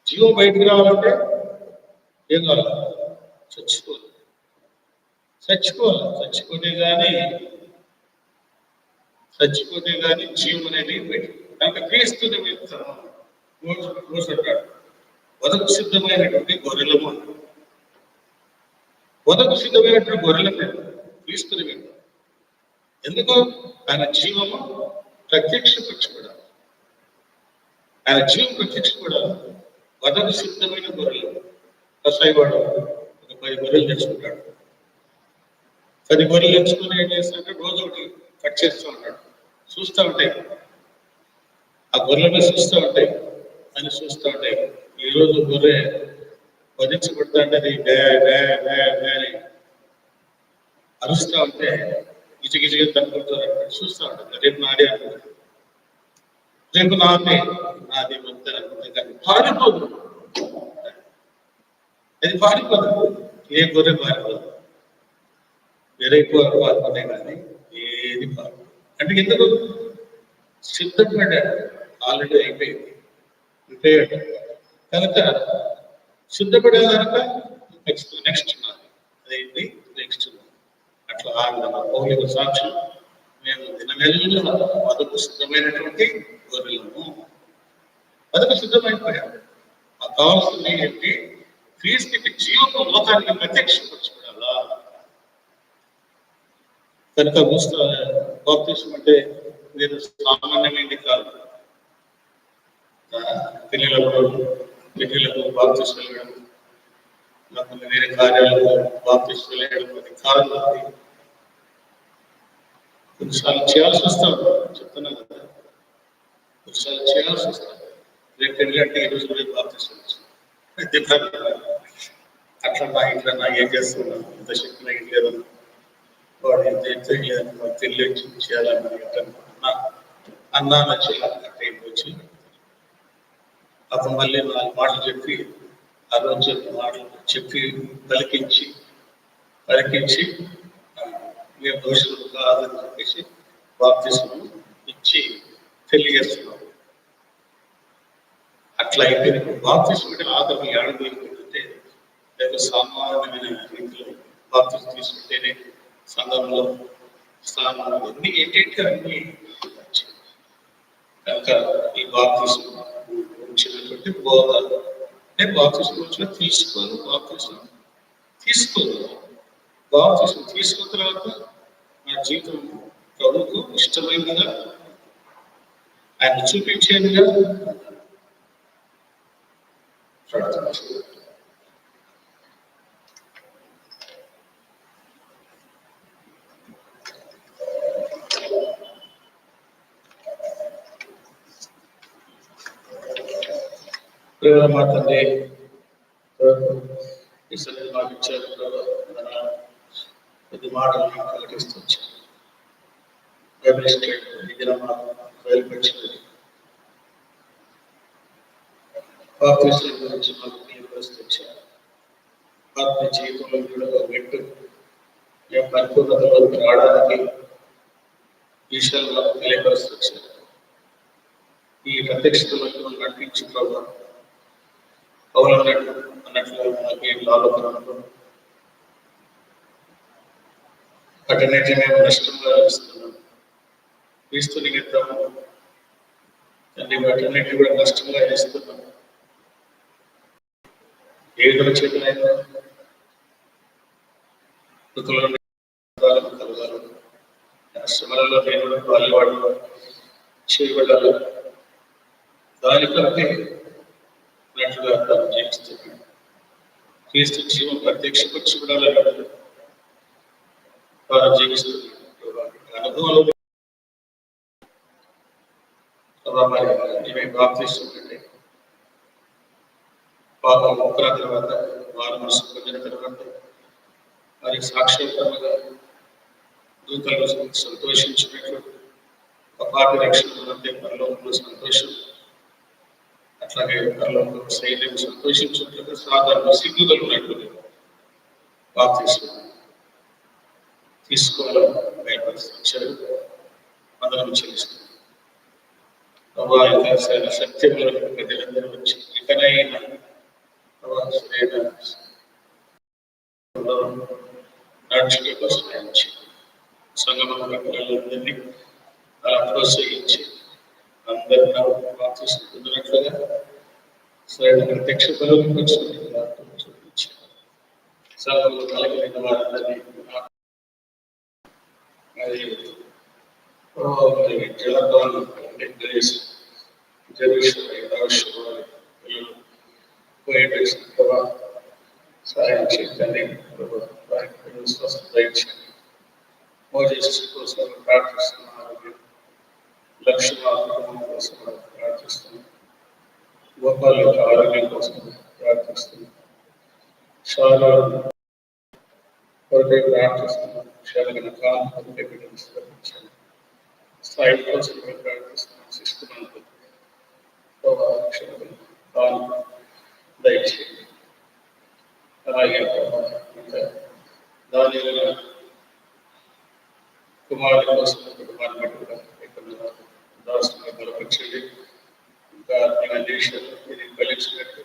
జీవం బయటకు రావాలంటే ఏం కావాలి? చచ్చిపోవాలి. చచ్చిపోతే కానీ జీవం అనేది బయటకు. కనుక క్రీస్తు నిమిత్తం మోసంటాడు, వదకు సిద్ధమైనటువంటి గొర్రెలము. వదకు సిద్ధమైనటువంటి గొర్రెలమే క్రీస్తు నిమిత్తం. ఎందుకు? ఆయన జీవము ప్రత్యక్షపరచబడాలి. ఆయన జీవం ప్రత్యక్షపడాలి. వదకు సిద్ధమైన గొర్రెలు. కసాయివాడు ఒక 10 గొర్రెలు తెచ్చుకుంటాడు. 10 గొర్రెలు తెచ్చుకుని ఏం చేస్తాడంటే రోజు ఒకటి కట్ చేస్తూ ఉంటాడు. చూస్తూ ఉంటాయి, ఆ గొర్రెల మీద చూస్తూ ఉంటాయి. ఈరోజు గొర్రె వధించబడతా అంటే అది అని అరుస్తూ ఉంటే గిజగిజగా తనుకుంటారు. చూస్తూ ఉంటుంది. రేపు నాదే అనుకుంటుంది, రేపు నాది మొత్తం అనుకుంటుంది. కానీ పారిపోదు, అది పారిపోదు. ఏ గొర్రె పారిపోదు. వేరే పారిపోతాయి కానీ ఏది పారిపోదు. అంటే ఎందుకు? సిద్ధపడ్డాడు, ఆల్రెడీ అయిపోయింది, ప్రిపేర్డ్. కనుక సిద్ధపడేదాక నెక్స్ట్ అదేంటి నెక్స్ట్. అట్లా పౌలిక సాక్ష్యం మేము దినమెల్లా వదకు సిద్ధమైనటువంటి గొర్రెలము. వదకు సిద్ధమైపోయాము. మాకు కావాల్సింది ఏంటి? క్రీస్తుకి జీవము లోకానికి ప్రత్యక్షపరచబడాలా. కనుక బాప్తిసం అంటే మీరు సామాన్యమైనది కాదు. పిల్లలకు బాప్తిసం వెళ్ళడం, లేకపోతే వేరే కార్యాలకు బాప్తిసం వెళ్ళడం అది కాదు. అది కొన్నిసార్లు చేయాల్సి వస్తాం. చెప్తున్నాను కదా, కొన్నిసార్లు చేయాల్సి వస్తాం. రేపు పెళ్ళంటే ఈరోజు రేపు బాప్తిసం అట్లా నా ఏం చేస్తున్నాను, ఇంత శక్తి నాకు లేదు, వాడు ఎంత తెలియ చేయాలని అన్నా నచ్చి వచ్చి అతను మళ్ళీ 4 మాటలు చెప్పి, ఆ రోజు మాటలు చెప్పి పలికించి మేము దోషులు కాదని చెప్పేసి బాప్తిసం ఇచ్చి తెలియజేస్తున్నాం. అట్లా అయిపోయింది. బాప్తిసం అంటే ఆదరణ ఏడాదింటే సామాన్యమైన రీతిలో బాప్తిసం తీసుకుంటేనే సంఘంలో స్థానాలు అన్ని ఏంటంటే అన్ని కనుక ఈ బాప్తిసం వచ్చినటువంటి బోధ అంటే బాప్తిసం వచ్చిన తీసుకోను. బాప్తిసం తీసుకున్న తర్వాత నా జీవితం ప్రభువుకు ఇష్టమైనదిగా, ఆయన చూపించేదిగా మా తండ్రి మాకు ఇచ్చారు. కొద్ది మాటలు మీకు ప్రకటిస్తూ వచ్చాను. బైబిల్ స్టడీ ఈ దినం మాకు బయలుపరిచినది. బాప్తిస్మం గురించి మాకు తెలియపరుస్తూ వచ్చాను. ఆత్మ జీవితంలో కూడా ఒక మెట్టు మేము పరిపూర్ణతలోకి రావడానికి విషయాలు మాకు తెలియపరుస్తూ వచ్చారు. ఈ ప్రత్యక్షతలోకి మనం నటించి ప్రభావం అవునన్నట్లు మనకి ఆలోచనలు వాటన్నిటి మేము నష్టంగా ఇస్తున్నాం. క్రీస్తు నిమిత్తము అన్ని వాటన్నిటి కూడా నష్టంగా ఇస్తున్నాం. ఏదో చేతులైనా కలగాలి, శ్రమలలో నేను పాల్వాడు చేయబడాలి. దాని కొరకే నటుగా తాను జీవిస్తున్నాడు. క్రీస్తు జీవం ప్రత్యక్షపరచబడాలని తాను జీవిస్తున్నాడు. అనుభవంలో బాప్తిస్తుంటే పాపం మొక్కల తర్వాత వారు మనసు పొందిన తర్వాత వారికి సాక్షాత్కారంగా దూతలు సంతోషించినట్లు పాపి రక్షణ మధ్య పరలోకంలో సంతోషం, అట్లాగే పరలోకంలో సైన్యం సంతోషించినట్లుగా సాధారణ సిగ్గుగలుగునట్లు బాప్తిస్మం తీసుకోవాలని బయలుపరిచారు. అందరం చెల్లిస్తున్నాం. సత్యంలో ప్రజలందరూ వచ్చి ఇకనైనా నడుచుకే ప్రోత్సహించి సంగమ పిల్లలందరినీ అలా ప్రోత్సహించి అందరినీ పొందినట్లుగా సరైన ప్రత్యక్ష బలంలోకి వచ్చినట్లుగా చూపించారు. సంఘంలో కలిగిన వారందరినీ సహాయం చేయండి. విశ్వాసం దయచేయండి. కోసం ప్రార్థిస్తున్నాను. లక్ష్యం కోసం ప్రార్థిస్తున్నాను. గోపాల యొక్క ఆరోగ్యం కోసం ప్రార్థిస్తున్నాను. చాలా కొరకై ప్రార్థిస్తున్నాను. క్షేమమైన కాలం కొరకై బిడ్డలు సమర్పించాను. స్థాయి కోసం ప్రార్థిస్తున్నాను. శిస్తున్నాను. క్షేమమైన కాలం దయచేయండి. అలాగే దాని కుమారుల కోసం కుటుంబాన్ని పెట్టుగా ఇక్కడ దాస్తుగా బలపరచండి. ఇంకా దేశాలు ఇది ఫలించినట్టు